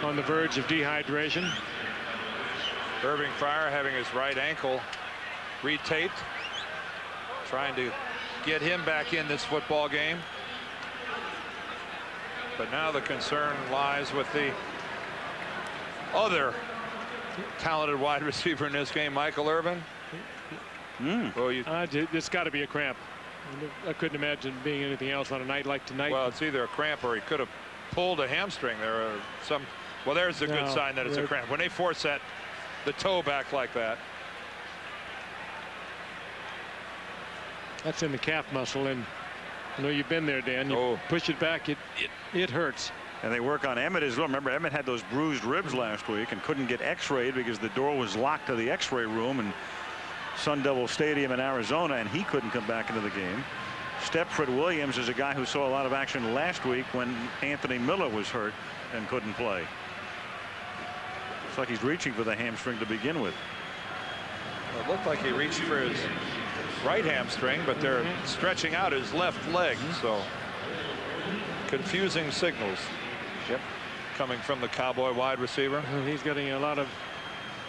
on the verge of dehydration. Irving Fryar having his right ankle retaped, trying to get him back in this football game. But now the concern lies with the other talented wide receiver in this game, Michael Irvin. Well, it's got to be a cramp. I couldn't imagine being anything else on a night like tonight. Well, it's either a cramp or he could have pulled a hamstring. There are some. Well, there's a good sign that it's a cramp when they force the toe back like that. That's in the calf muscle, and I know you've been there, Dan. You push it back, it hurts. And they work on Emmett as well. Remember, Emmett had those bruised ribs last week and couldn't get x-rayed because the door was locked to the x-ray room in Sun Devil Stadium in Arizona, and he couldn't come back into the game. Stepford Williams is a guy who saw a lot of action last week when Anthony Miller was hurt and couldn't play. It's like he's reaching for the hamstring to begin with. Well, it looked like he reached for his right hamstring, but they're stretching out his left leg, so confusing signals. Yep. Coming from the Cowboy wide receiver. He's getting a lot of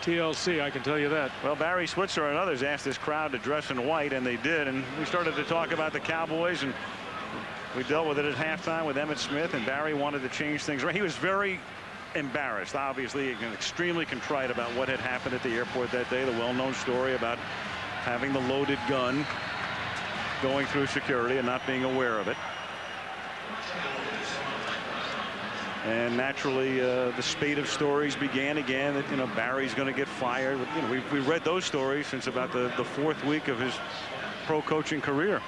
TLC, I can tell you that. Well, Barry Switzer and others asked this crowd to dress in white, and they did. And we started to talk about the Cowboys, and we dealt with it at halftime with Emmitt Smith, and Barry wanted to change things around. He was very embarrassed, obviously, and extremely contrite about what had happened at the airport that day. The well-known story about having the loaded gun, going through security and not being aware of it. And naturally, the spate of stories began again that, Barry's going to get fired. We've read those stories since about the fourth week of his pro coaching career.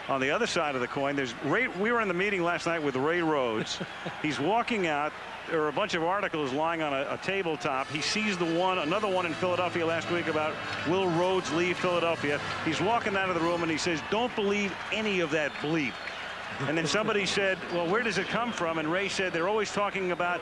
On the other side of the coin, there's Ray. We were in the meeting last night with Ray Rhodes. He's walking out. There are a bunch of articles lying on a tabletop. He sees another one in Philadelphia last week about will Rhodes leave Philadelphia. He's walking out of the room and he says, "Don't believe any of that bleep." And then somebody said, "Well, where does it come from?" And Ray said, "They're always talking about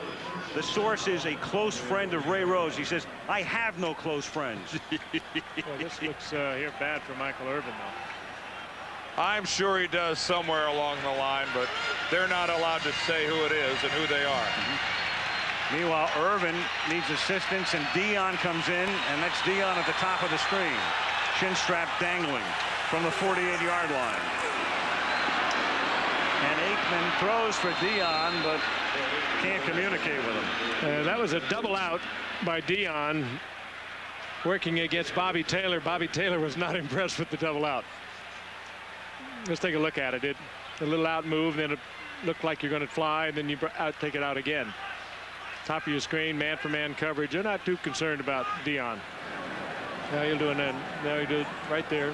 the source is a close friend of Ray Rhodes." He says, "I have no close friends." Well, this looks here bad for Michael Irvin, though. I'm sure he does somewhere along the line, but they're not allowed to say who it is and who they are. Meanwhile, Irvin needs assistance, and Dion comes in, and that's Dion at the top of the screen. Chin strap dangling from the 48-yard line. And Aikman throws for Dion, but can't communicate with him. That was a double out by Dion working against Bobby Taylor. Bobby Taylor was not impressed with the double out. Let's take a look at it. A little out move, then it looked like you're going to fly, and then you take it out again. Top of your screen, man-for-man coverage. You're not too concerned about Dion. Now you'll do it. Now you do it right there.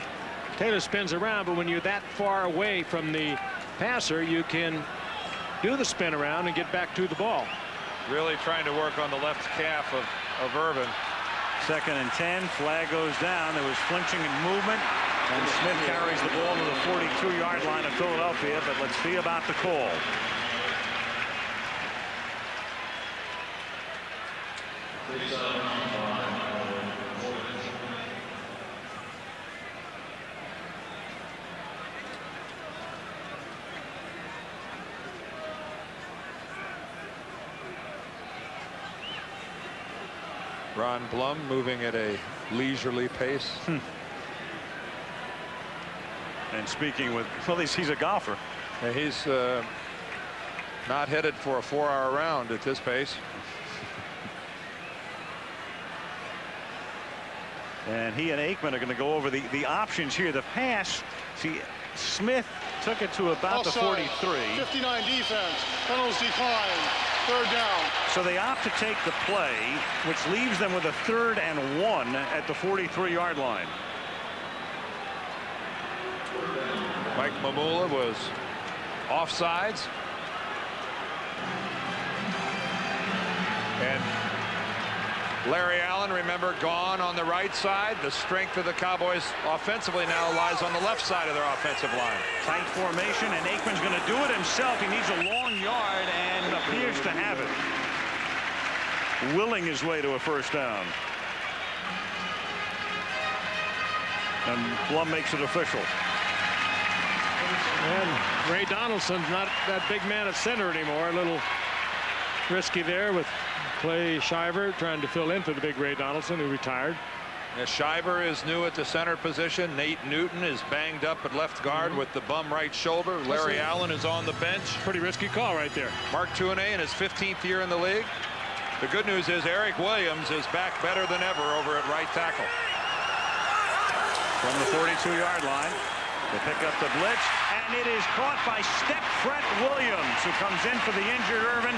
Taylor spins around, but when you're that far away from the passer, you can do the spin around and get back to the ball. Really trying to work on the left calf of Irvin. 2nd and 10. Flag goes down. There was flinching and movement. And Smith carries the ball to the 42-yard line of Philadelphia, but let's see about the call. Ron Blum moving at a leisurely pace. And speaking with, well, he's a golfer. And he's not headed for a 4-hour round at this pace. And he and Aikman are going to go over the options here. The pass, see, Smith took it to about Offside. the 43. 59 defense. Penalties decline. 3rd down. So they opt to take the play, which leaves them with a 3rd and 1 at the 43-yard line. Mike Mamula was offsides. And Larry Allen, remember, gone on the right side. The strength of the Cowboys offensively now lies on the left side of their offensive line. Tight formation, and Aikman's going to do it himself. He needs a long yard and appears to have it. Willing his way to a 1st down. And Blum makes it official. And Ray Donaldson's not that big man at center anymore. A little risky there with Clay Shiver trying to fill in for the big Ray Donaldson, who retired. Shiver is new at the center position. Nate Newton is banged up at left guard with the bum right shoulder. Larry Allen is on the bench. Pretty risky call right there. Mark Tuinei in his 15th year in the league. The good news is Eric Williams is back better than ever over at right tackle. From the 42-yard line, they pick up the blitz, and it is caught by Step Fret Williams, who comes in for the injured Irvin.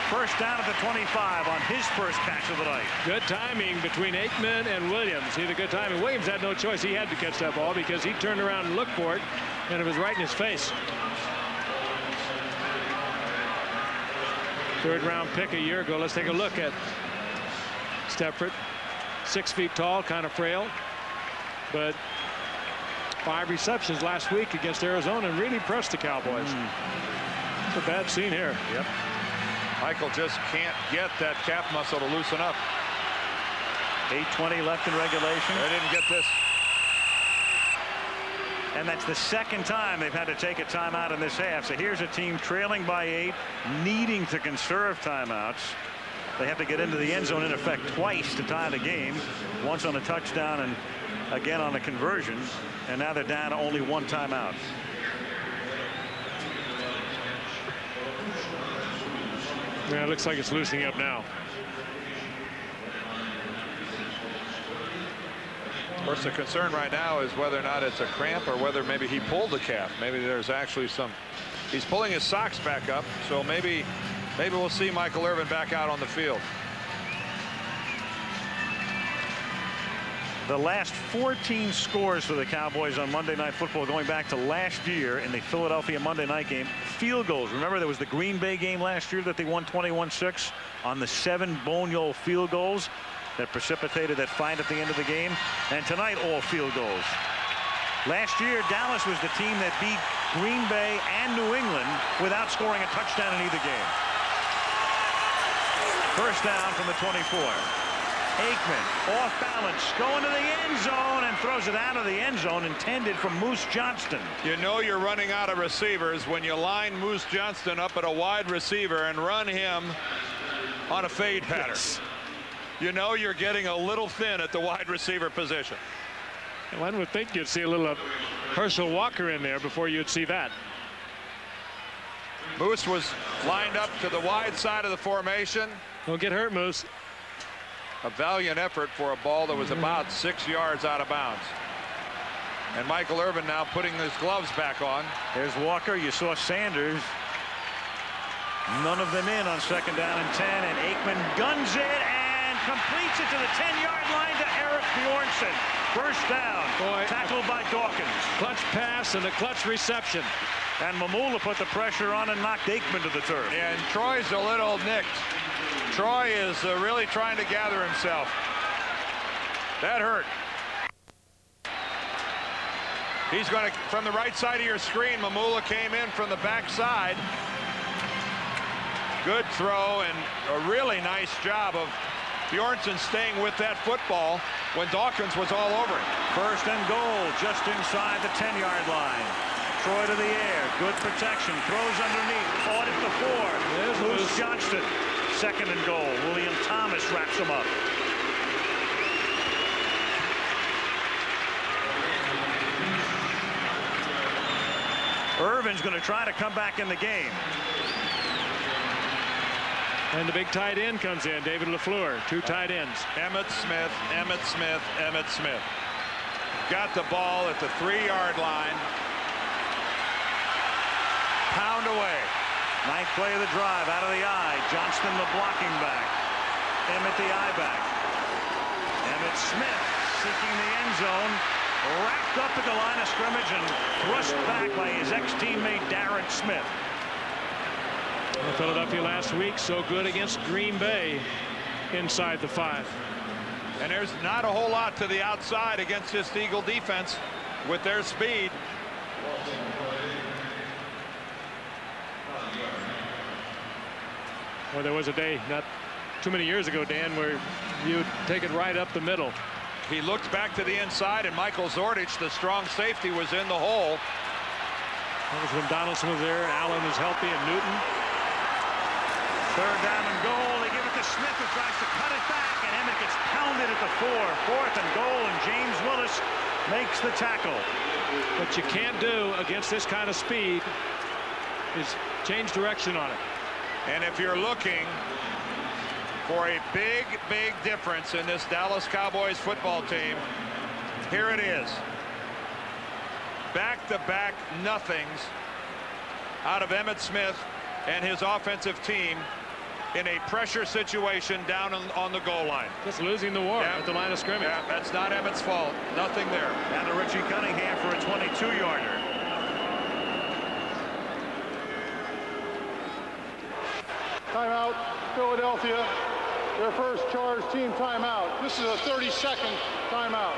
1st down at the 25 on his first catch of the night. Good timing between Aikman and Williams. See the good timing. Williams had no choice. He had to catch that ball because he turned around and looked for it, and it was right in his face. 3rd round pick a year ago. Let's take a look at Stepford. 6 feet tall, kind of frail, but 5 receptions last week against Arizona and really pressed the Cowboys. It's a bad scene here. Yep. Michael just can't get that calf muscle to loosen up. 8:20 left in regulation. They didn't get this. And that's the 2nd time they've had to take a timeout in this half. So here's a team trailing by 8, needing to conserve timeouts. They have to get into the end zone in effect twice to tie the game. Once on a touchdown and again on a conversion. And now they're down to only 1 timeout. Yeah, it looks like it's loosening up now. Of course, the concern right now is whether or not it's a cramp or whether maybe he pulled the calf. Maybe there's actually some. He's pulling his socks back up, so maybe we'll see Michael Irvin back out on the field. The last 14 scores for the Cowboys on Monday Night Football going back to last year in the Philadelphia Monday night game. Field goals. Remember, there was the Green Bay game last year that they won 21-6 on the 7 Boniol field goals that precipitated that fight at the end of the game. And tonight, all field goals. Last year, Dallas was the team that beat Green Bay and New England without scoring a touchdown in either game. 1st down from the 24. Aikman off balance, going to the end zone and throws it out of the end zone, intended for Moose Johnston. You know you're running out of receivers when you line Moose Johnston up at a wide receiver and run him on a fade pattern. Yes. You know you're getting a little thin at the wide receiver position. One would think you'd see a little Herschel Walker in there before you'd see that. Moose was lined up to the wide side of the formation. Don't get hurt, Moose. A valiant effort for a ball that was about 6 yards out of bounds. And Michael Irvin now putting his gloves back on. There's Walker. You saw Sanders. None of them in on 2nd down and 10. And Aikman guns it and completes it to the 10-yard line to Eric Bjornson. 1st down. Boy, tackled by Dawkins. Clutch pass and a clutch reception. And Mamula put the pressure on and knocked Aikman to the turf. And Troy's a little nicked. Troy is really trying to gather himself. That hurt. He's going to, from the right side of your screen, Mamula came in from the back side. Good throw and a really nice job of Bjornson staying with that football when Dawkins was all over it. 1st and goal just inside the 10-yard line. Troy to the air. Good protection. Throws underneath. Caught at the 4. There's Moose Johnston. 2nd and goal. William Thomas wraps him up. Irvin's going to try to come back in the game. And the big tight end comes in, David LaFleur, 2 tight ends. Emmitt Smith, Emmitt Smith, Emmitt Smith. Got the ball at the 3-yard line. Pound away. 9th play of the drive, out of the eye. Johnston the blocking back. Emmitt the eye back. Emmitt Smith seeking the end zone. Wrapped up at the line of scrimmage and thrust back by his ex-teammate Darren Smith. Well, Philadelphia last week so good against Green Bay inside the 5. And there's not a whole lot to the outside against this Eagle defense with their speed. Well, there was a day not too many years ago, Dan, where you'd take it right up the middle. He looked back to the inside, and Michael Zordich, the strong safety, was in the hole. That was when Donaldson was there. Allen is healthy, and Newton. 3rd down and goal. They give it to Smith, who tries to cut it back, and Emmitt gets pounded at the 4. 4th and goal, and James Willis makes the tackle. What you can't do against this kind of speed is change direction on it. And if you're looking for a big, big difference in this Dallas Cowboys football team, here it is. Back-to-back nothings out of Emmitt Smith and his offensive team in a pressure situation down on the goal line. Just losing the war at the line of scrimmage. Yeah, that's not Emmitt's fault. Nothing there. Down to Richie Cunningham for a 22-yarder. Timeout, Philadelphia. Their first charge team timeout. This is a 30-second timeout.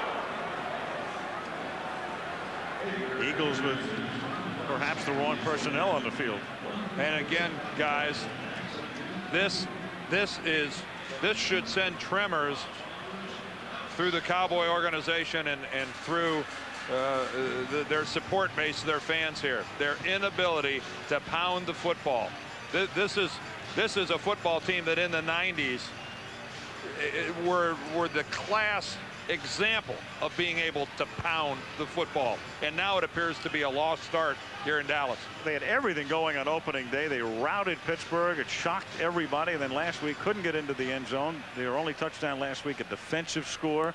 Eagles with perhaps the wrong personnel on the field. And again, guys, this should send tremors through the Cowboy organization and through their support base, their fans here. Their inability to pound the football. This is a football team that in the 90s were the class example of being able to pound the football, and now it appears to be a lost start here in Dallas. They had everything going on opening day. They routed Pittsburgh. It shocked everybody. And then last week couldn't get into the end zone. Their only touchdown last week, a defensive score.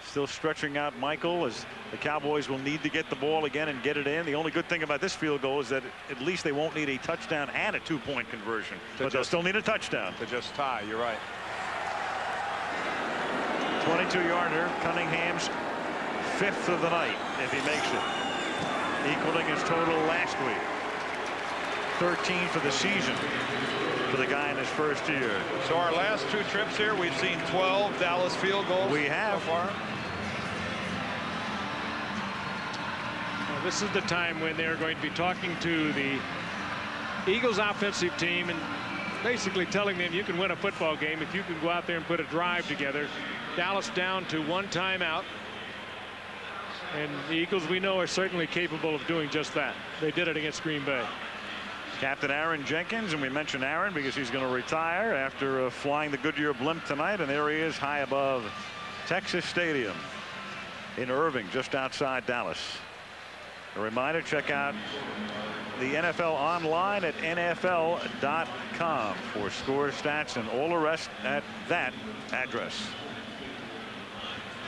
Still stretching out Michael, as the Cowboys will need to get the ball again and get it in. The only good thing about this field goal is that at least they won't need a touchdown and a 2-point conversion, but they'll still need a touchdown to just tie. You're right. 22-yarder, Cunningham's 5th of the night if he makes it, equaling his total last week. 13 for the season for the guy in his first year. So our last 2 trips here, we've seen 12 Dallas field goals. We have. So far. Well, this is the time when they're going to be talking to the Eagles offensive team and basically telling them you can win a football game if you can go out there and put a drive together. Dallas down to 1 timeout. And the Eagles, we know, are certainly capable of doing just that. They did it against Green Bay. Captain Aaron Jenkins, and we mention Aaron because he's going to retire after flying the Goodyear blimp tonight, and there he is high above Texas Stadium in Irving, just outside Dallas. A reminder, check out the NFL online at NFL.com for score, stats, and all the rest at that address.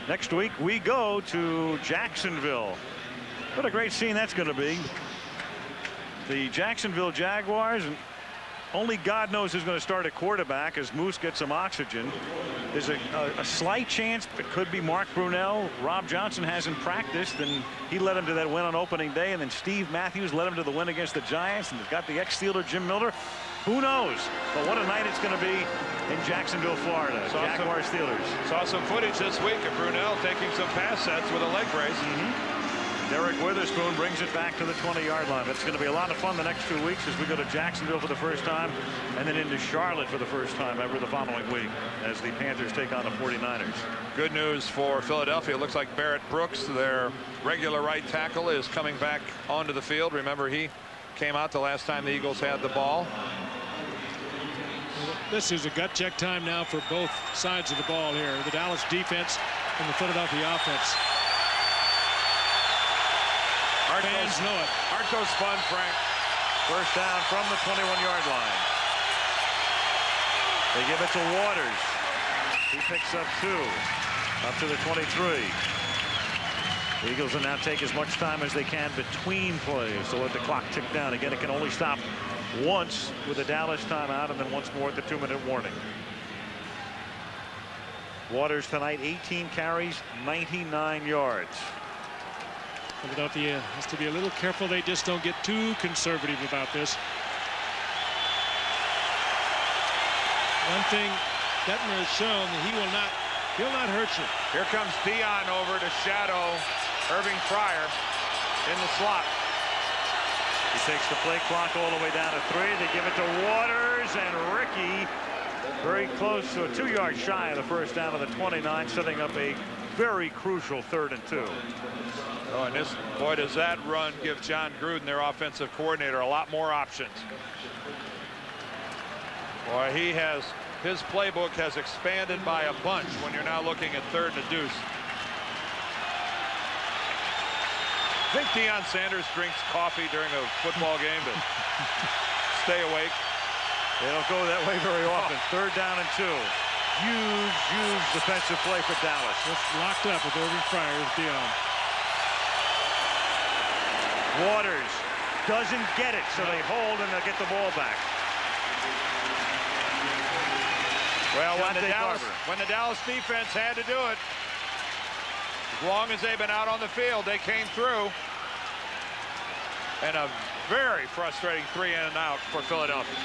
Next week we go to Jacksonville. What a great scene that's going to be. The Jacksonville Jaguars, and only God knows who's going to start at quarterback as Moose gets some oxygen. There's a slight chance it could be Mark Brunell. Rob Johnson hasn't practiced, and he led him to that win on opening day, and then Steve Matthews led him to the win against the Giants, and they've got the ex-Steeler Jim Miller. Who knows? But what a night it's going to be in Jacksonville, Florida. Jaguars Steelers. Saw some footage this week of Brunell taking some pass sets with a leg brace. Derek Witherspoon brings it back to the 20-yard line. It's going to be a lot of fun the next 2 weeks as we go to Jacksonville for the first time and then into Charlotte for the first time ever the following week as the Panthers take on the 49ers. Good news for Philadelphia. It looks like Barrett Brooks, their regular right tackle, is coming back onto the field. Remember, he came out the last time the Eagles had the ball. This is a gut check time now for both sides of the ball here. The Dallas defense and the Philadelphia offense. Fans know it. Aren't those fun, Frank? First down from the 21-yard line. They give it to Waters. He picks up 2. Up to the 23. The Eagles will now take as much time as they can between plays to let the clock tick down. Again, it can only stop once with a Dallas timeout and then once more at the 2-minute warning. Waters tonight 18 carries, 99 yards. Philadelphia has to be a little careful they just don't get too conservative about this. One thing Detmer has shown that he'll not hurt you. Here comes Dion over to shadow Irving Fryer in the slot. He takes the play clock all the way down to 3. They give it to Waters, and Ricky very close to a 2-yard shy of the first down of the 29, setting up a very crucial 3rd and 2. Oh, and this, boy, does that run give John Gruden, their offensive coordinator, a lot more options. Boy, his playbook has expanded by a bunch when you're now looking at 3rd and a deuce. I think Deion Sanders drinks coffee during a football game to stay awake. They don't go that way very often. 3rd down and 2. Huge defensive play for Dallas. Just locked up with Irving Fryer as Dion. Waters doesn't get it, so they hold and they'll get the ball back. Well, when the Dallas defense had to do it, as long as they've been out on the field, they came through. And a very frustrating 3 in and out for Philadelphia.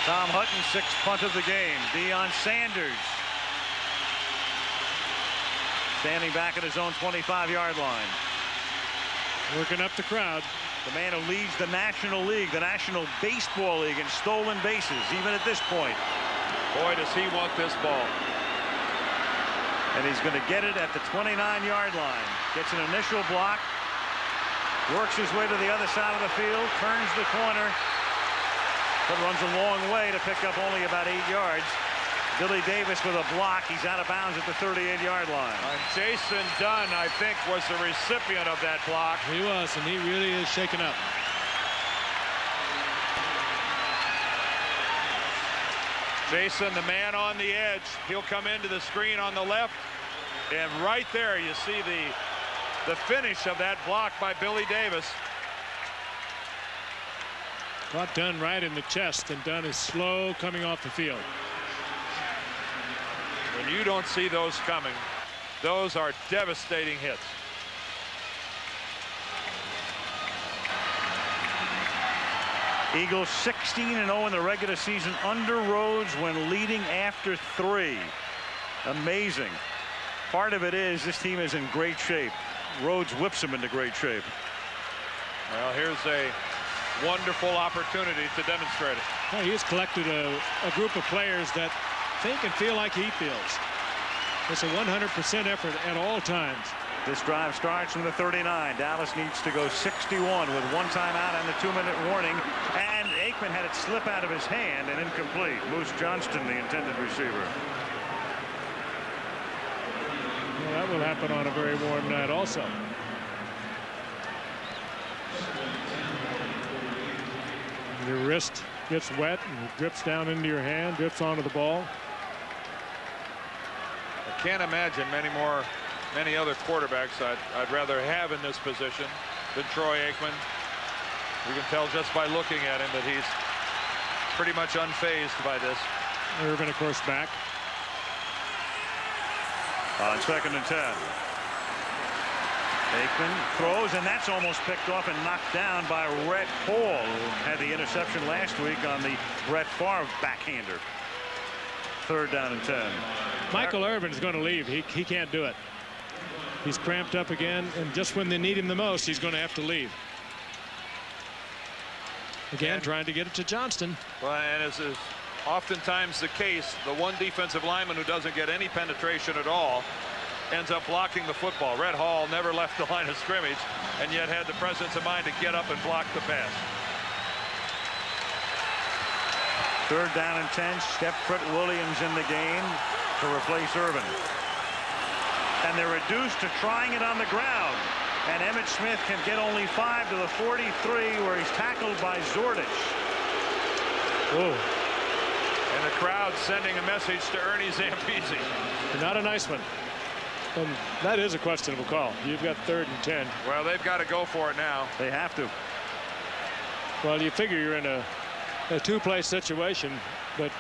Tom Hutton, 6th punt of the game. Deion Sanders standing back at his own 25-yard line. Working up the crowd. The man who leads the National League, the National Baseball League, in stolen bases, even at this point. Boy, does he want this ball. And he's going to get it at the 29-yard line. Gets an initial block. Works his way to the other side of the field. Turns the corner. But runs a long way to pick up only about 8 yards. Billy Davis with a block. He's out of bounds at the 38-yard line. And Jason Dunn, I think, was the recipient of that block. He was, and he really is shaken up. Jason, the man on the edge. He'll come into the screen on the left. And right there, you see the finish of that block by Billy Davis. Caught Dunn right in the chest, and Dunn is slow coming off the field. When you don't see those coming, those are devastating hits. Eagles 16-0 in the regular season under Rhodes when leading after 3. Amazing. Part of it is this team is in great shape. Rhodes whips them into great shape. Well, here's a wonderful opportunity to demonstrate it. Well, he has collected a group of players that think and feel like he feels. It's a 100% effort at all times. This drive starts from the 39. Dallas needs to go 61 with 1 timeout and the 2-minute warning. And Aikman had it slip out of his hand and incomplete. Moose Johnston, the intended receiver. Well, that will happen on a very warm night also. Your wrist gets wet and it drips down into your hand, drips onto the ball. I can't imagine many other quarterbacks I'd rather have in this position than Troy Aikman. You can tell just by looking at him that he's pretty much unfazed by this. Irvin, of course, back. On 2nd and 10. Aikman throws, and that's almost picked off and knocked down by Rhett Hall, who had the interception last week on the Brett Favre backhander. 3rd down and 10. Michael Irvin's going to leave. He can't do it. He's cramped up again, and just when they need him the most, he's going to have to leave. Again, trying to get it to Johnston. Well, and as is oftentimes the case, the one defensive lineman who doesn't get any penetration at all ends up blocking the football. Rhett Hall never left the line of scrimmage and yet had the presence of mind to get up and block the pass. 3rd down and 10. Stepford Williams in the game to replace Irvin. And they're reduced to trying it on the ground. And Emmitt Smith can get only 5 to the 43, where he's tackled by Zordich. Whoa. And the crowd sending a message to Ernie Zampese. Not a nice one. And that is a questionable call. You've got 3rd and 10. Well, they've got to go for it now. They have to. Well, you figure you're in a two-play situation, but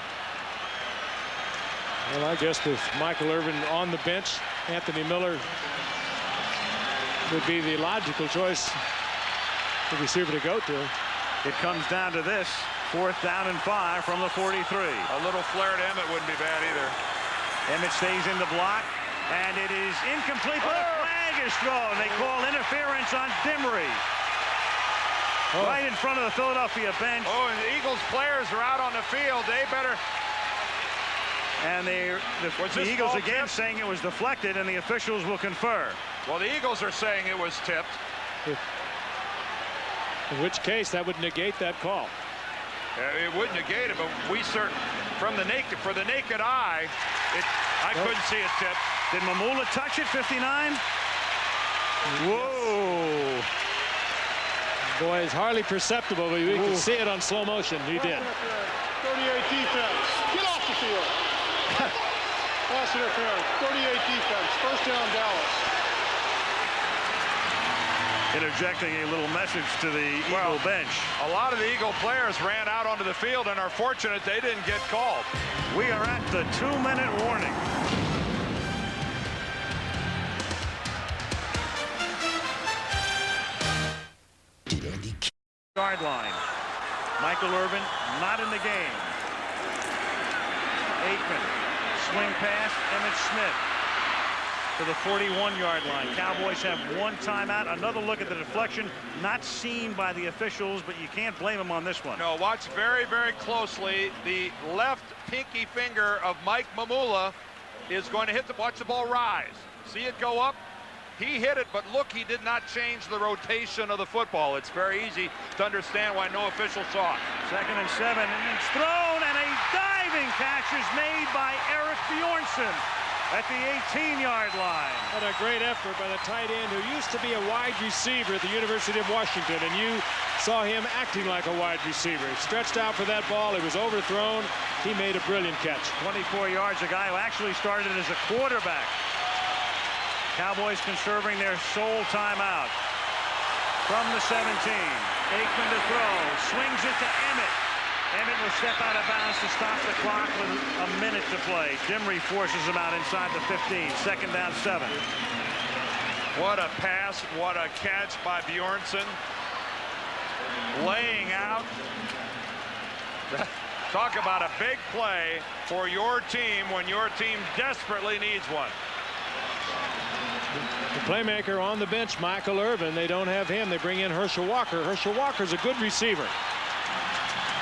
well, I guess with Michael Irvin on the bench, Anthony Miller would be the logical choice, the receiver to go to. It comes down to this. 4th down and 5 from the 43. A little flare to Emmitt wouldn't be bad either. Emmitt stays in the block, and it is incomplete, but a flag is thrown. They call interference on Demery. Right in front of the Philadelphia bench. Oh, and the Eagles players are out on the field. They better. And the Eagles again saying it was deflected, and the officials will confer. Well, the Eagles are saying it was tipped. In which case, that would negate that call. It would negate it, but we for the naked eye, I couldn't see it tipped. Did Mamula touch it? 59. Whoa! Boy, it's hardly perceptible, but we can see it on slow motion. He did. 38 defense. Get off the field. Pass interference. 38 defense. 1st down, Dallas. Interjecting a little message to the Eagle bench. A lot of the Eagle players ran out onto the field and are fortunate they didn't get called. We are at the 2-minute warning. Yard line. Michael Irvin not in the game. Aikman, swing pass, Emmitt Smith to the 41-yard line. Cowboys have 1 timeout. Another look at the deflection, not seen by the officials, but you can't blame them on this one. No, watch very, very closely. The left pinky finger of Mike Mamula is going to hit watch the ball rise. See it go up? He hit it, but look, he did not change the rotation of the football. It's very easy to understand why no official saw it. 2nd and 7, and it's thrown, and a diving catch is made by Eric Bjornson at the 18-yard line. What a great effort by the tight end who used to be a wide receiver at the University of Washington, and you saw him acting like a wide receiver. He stretched out for that ball. It was overthrown. He made a brilliant catch. 24 yards, a guy who actually started as a quarterback. Cowboys conserving their sole timeout. From the 17, Aikman to throw, swings it to Emmitt. Emmitt will step out of bounds to stop the clock with a minute to play. Demery forces him out inside the 15. 2nd down, 7. What a pass, what a catch by Bjornson. Laying out. Talk about a big play for your team when your team desperately needs one. The playmaker on the bench, Michael Irvin. They don't have him. They bring in Herschel Walker. Herschel Walker's a good receiver.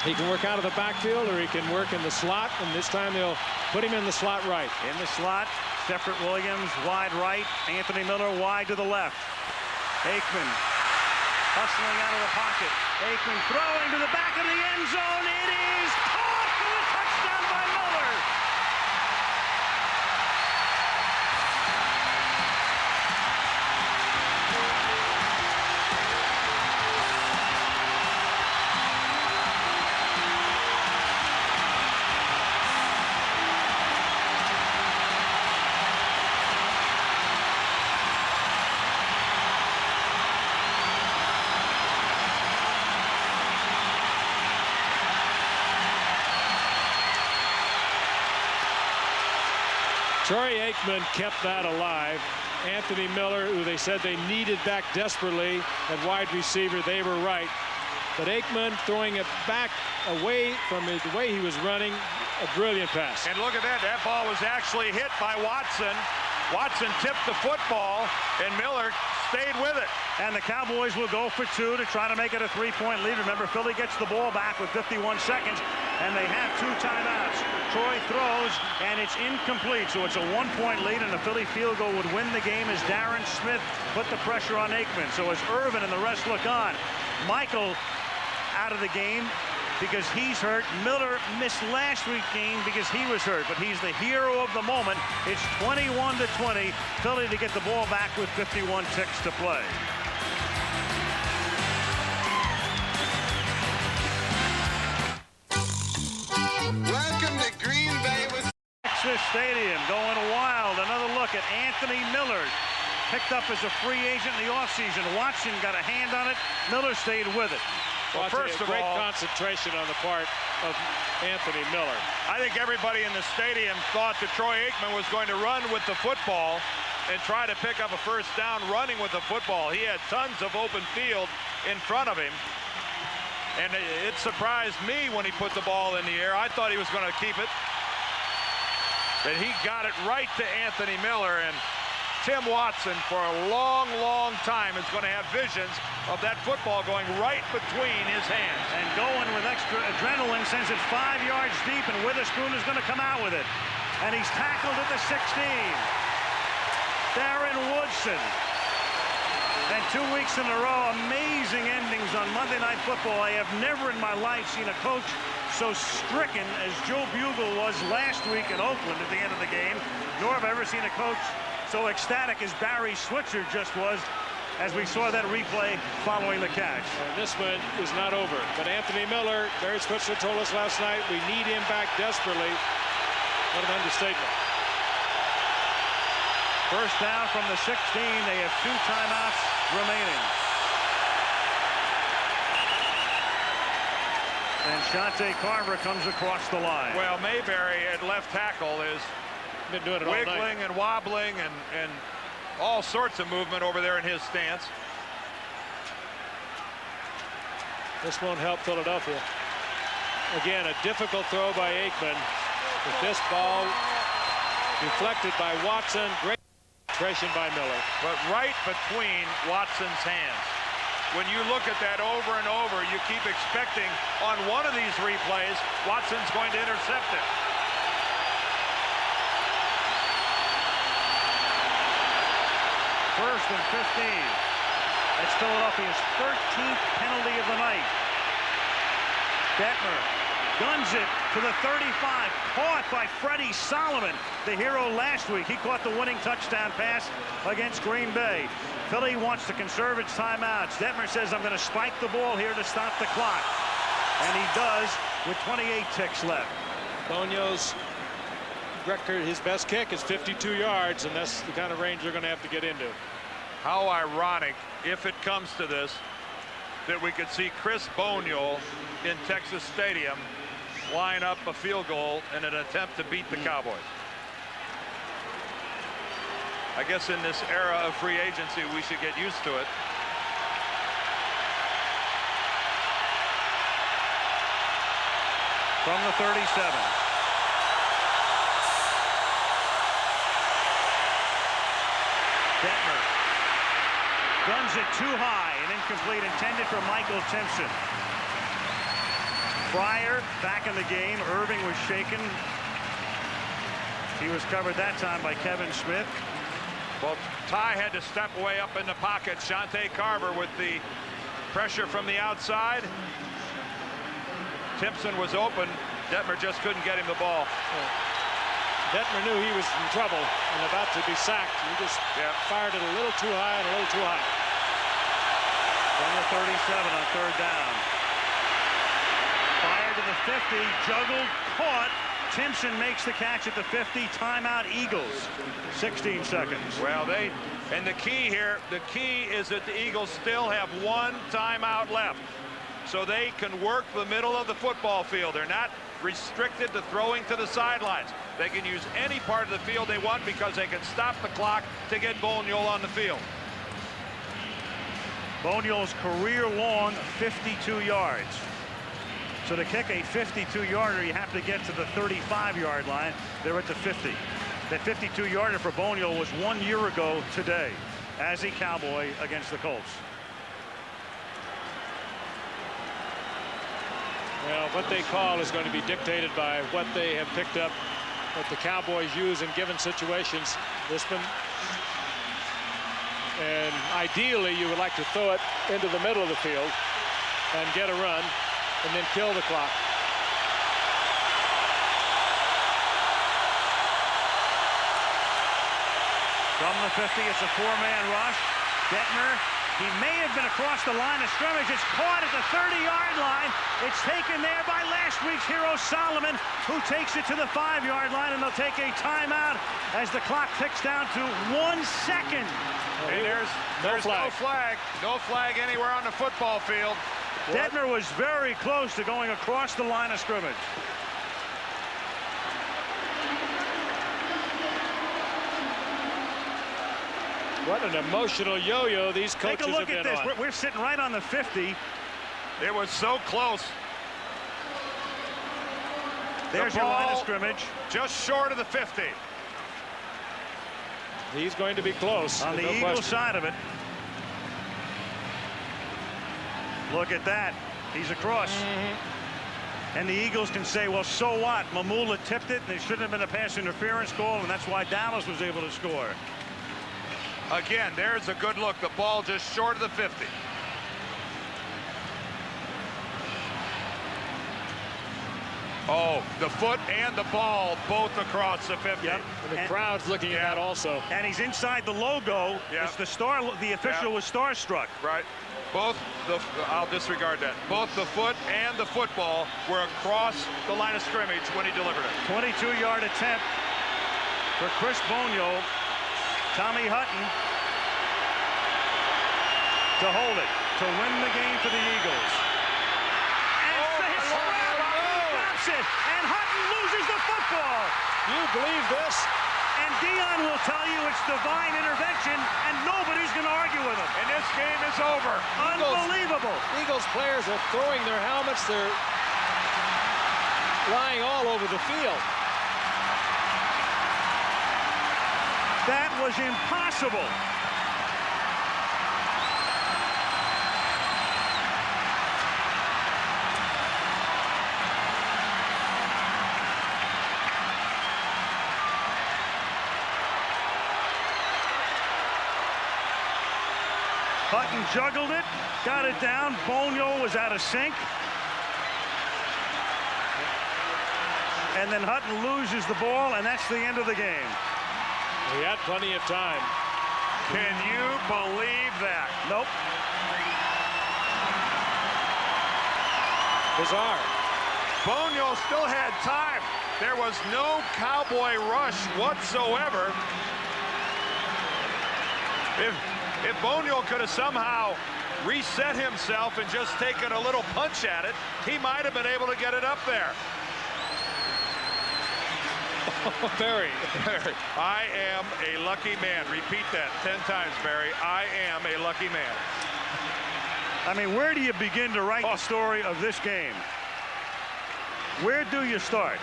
He can work out of the backfield or he can work in the slot, and this time they'll put him in the slot right. In the slot, Shepard Williams wide right, Anthony Miller wide to the left. Aikman hustling out of the pocket. Aikman throwing to the back of the end zone. It is caught for a touchdown by Miller. Troy Aikman kept that alive. Anthony Miller, who they said they needed back desperately at wide receiver, they were right. But Aikman throwing it back away from the way he was running, a brilliant pass. And look at that, that ball was actually hit by Watson. Watson tipped the football, and Miller stayed with it. And the Cowboys will go for 2 to try to make it a 3-point lead. Remember, Philly gets the ball back with 51 seconds, and they have 2 timeouts. Troy throws, and it's incomplete, so it's a 1-point lead, and a Philly field goal would win the game as Darren Smith put the pressure on Aikman. So as Irvin and the rest look on, Michael out of the game because he's hurt. Miller missed last week's game because he was hurt, but he's the hero of the moment. It's 21-20, Philly to get the ball back with 51 ticks to play. Busch Stadium going wild. Another look at Anthony Miller. Picked up as a free agent in the offseason. Watson got a hand on it. Miller stayed with it. Well, first of all, great concentration on the part of Anthony Miller. I think everybody in the stadium thought that Troy Aikman was going to run with the football and try to pick up a first down running with the football. He had tons of open field in front of him. And it surprised me when he put the ball in the air. I thought he was going to keep it. But he got it right to Anthony Miller. And Tim Watson, for a long, long time, is going to have visions of that football going right between his hands. And going with extra adrenaline, sends it 5 yards deep, and Witherspoon is going to come out with it. And he's tackled at the 16. Darren Woodson. And 2 weeks in a row, amazing endings on Monday Night Football. I have never in my life seen a coach so stricken as Joe Bugle was last week in Oakland at the end of the game, nor have I ever seen a coach so ecstatic as Barry Switzer just was as we saw that replay following the catch. And this one is not over. But Anthony Miller, Barry Switzer told us last night, we need him back desperately. What an understatement. First down from the 16. They have 2 timeouts remaining. And Shante Carver comes across the line. Well, Mayberry at left tackle is been doing it all night. Wiggling and wobbling and all sorts of movement over there in his stance. This won't help Philadelphia. Again, a difficult throw by Aikman. With this ball deflected by Watson. Great concentration by Miller. But right between Watson's hands. When you look at that over and over, you keep expecting on one of these replays, Watson's going to intercept it. First and 15. That's Philadelphia's 13th penalty of the night. Detmer guns it to the 35. Caught by Freddie Solomon, the hero last week. He caught the winning touchdown pass against Green Bay. Philly wants to conserve its timeouts. Detmer says, I'm going to spike the ball here to stop the clock. And he does with 28 ticks left. Boniol's record, his best kick is 52 yards, and that's the kind of range you're going to have to get into. How ironic, if it comes to this, that we could see Chris Boniol in Texas Stadium line up a field goal in an attempt to beat the Cowboys. I guess in this era of free agency, we should get used to it. From the 37. Detmer guns it too high and incomplete, intended for Michael Timpson. Fryer back in the game. Irving was shaken. He was covered that time by Kevin Smith. Well, Ty had to step way up in the pocket. Shante Carver with the pressure from the outside. Timpson was open. Detmer just couldn't get him the ball. Detmer knew he was in trouble and about to be sacked. He just fired it a little too high and a little too high. From the 37 on third down. Fired to the 50, juggled, caught. Timpson makes the catch at the 50. Timeout Eagles. 16 seconds. Well, and the key here, the key is that the Eagles still have 1 timeout left. So they can work the middle of the football field. They're not restricted to throwing to the sidelines. They can use any part of the field they want because they can stop the clock to get Boniol on the field. Boniol's career-long 52 yards. So to kick a 52-yarder, you have to get to the 35-yard line. They're at the 50. That 52-yarder for Boniol was 1 year ago today as a Cowboy against the Colts. Well, what they call is going to be dictated by what they have picked up, what the Cowboys use in given situations. This one, and ideally you would like to throw it into the middle of the field and get a run and then kill the clock. From the 50, it's a 4-man rush. Detmer, he may have Aikman across the line of scrimmage. It's caught at the 30-yard line. It's taken there by last week's hero, Solomon, who takes it to the 5-yard line, and they'll take a timeout as the clock ticks down to 1 second. And there's no flag. No flag anywhere on the football field. Detmer was very close to going across the line of scrimmage. What an emotional yo-yo these coaches Take a look have at been this. on. We're sitting right on the 50. It was so close. There's your line of scrimmage. Just short of the 50. He's going to be close. On the Eagle side of it. Look at that. He's across. And the Eagles can say, well, so what? Mamula tipped it, and it shouldn't have been a pass interference call, and that's why Dallas was able to score. Again, there's a good look. The ball just short of the 50. Oh, the foot and the ball both across the 50. Yep. And the crowd's looking at that also. And he's inside the logo. Yep. It's the star. The official was starstruck. Right. I'll disregard that. Both the foot and the football were across the line of scrimmage when he delivered it. 22-yard attempt for Chris Boniol. Tommy Hutton to hold it, to win the game for the Eagles. And drops it, and Hutton loses the football. You believe this? And Dion will tell you it's divine intervention, and nobody's going to argue with him. And this game is over. Unbelievable. Eagles players are throwing their helmets. They're lying all over the field. That was impossible. Hutton juggled it, got it down. Boniol was out of sync. And then Hutton loses the ball, and that's the end of the game. He had plenty of time. Can you believe that? Nope. Bizarre. Boniol still had time. There was no Cowboy rush whatsoever. If Boniol could have somehow reset himself and just taken a little punch at it, he might have been able to get it up there. Barry. I am a lucky man. Repeat that 10 times, Barry. I am a lucky man. I mean, where do you begin to write the story of this game? Where do you start?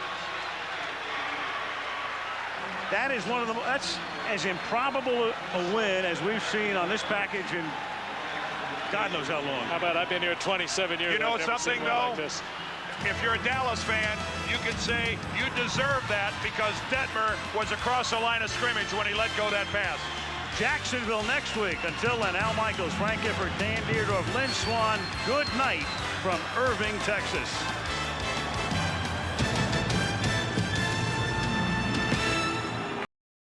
That is one of the, that's as improbable a win as we've seen on this package in God knows how long. How about I've been here 27 years. You know something, though? Like this. If you're a Dallas fan, you can say you deserve that because Detmer was across the line of scrimmage when he let go that pass. Jacksonville next week. Until then, Al Michaels, Frank Gifford, Dan Dierdorf, Lynn Swan, good night from Irving, Texas.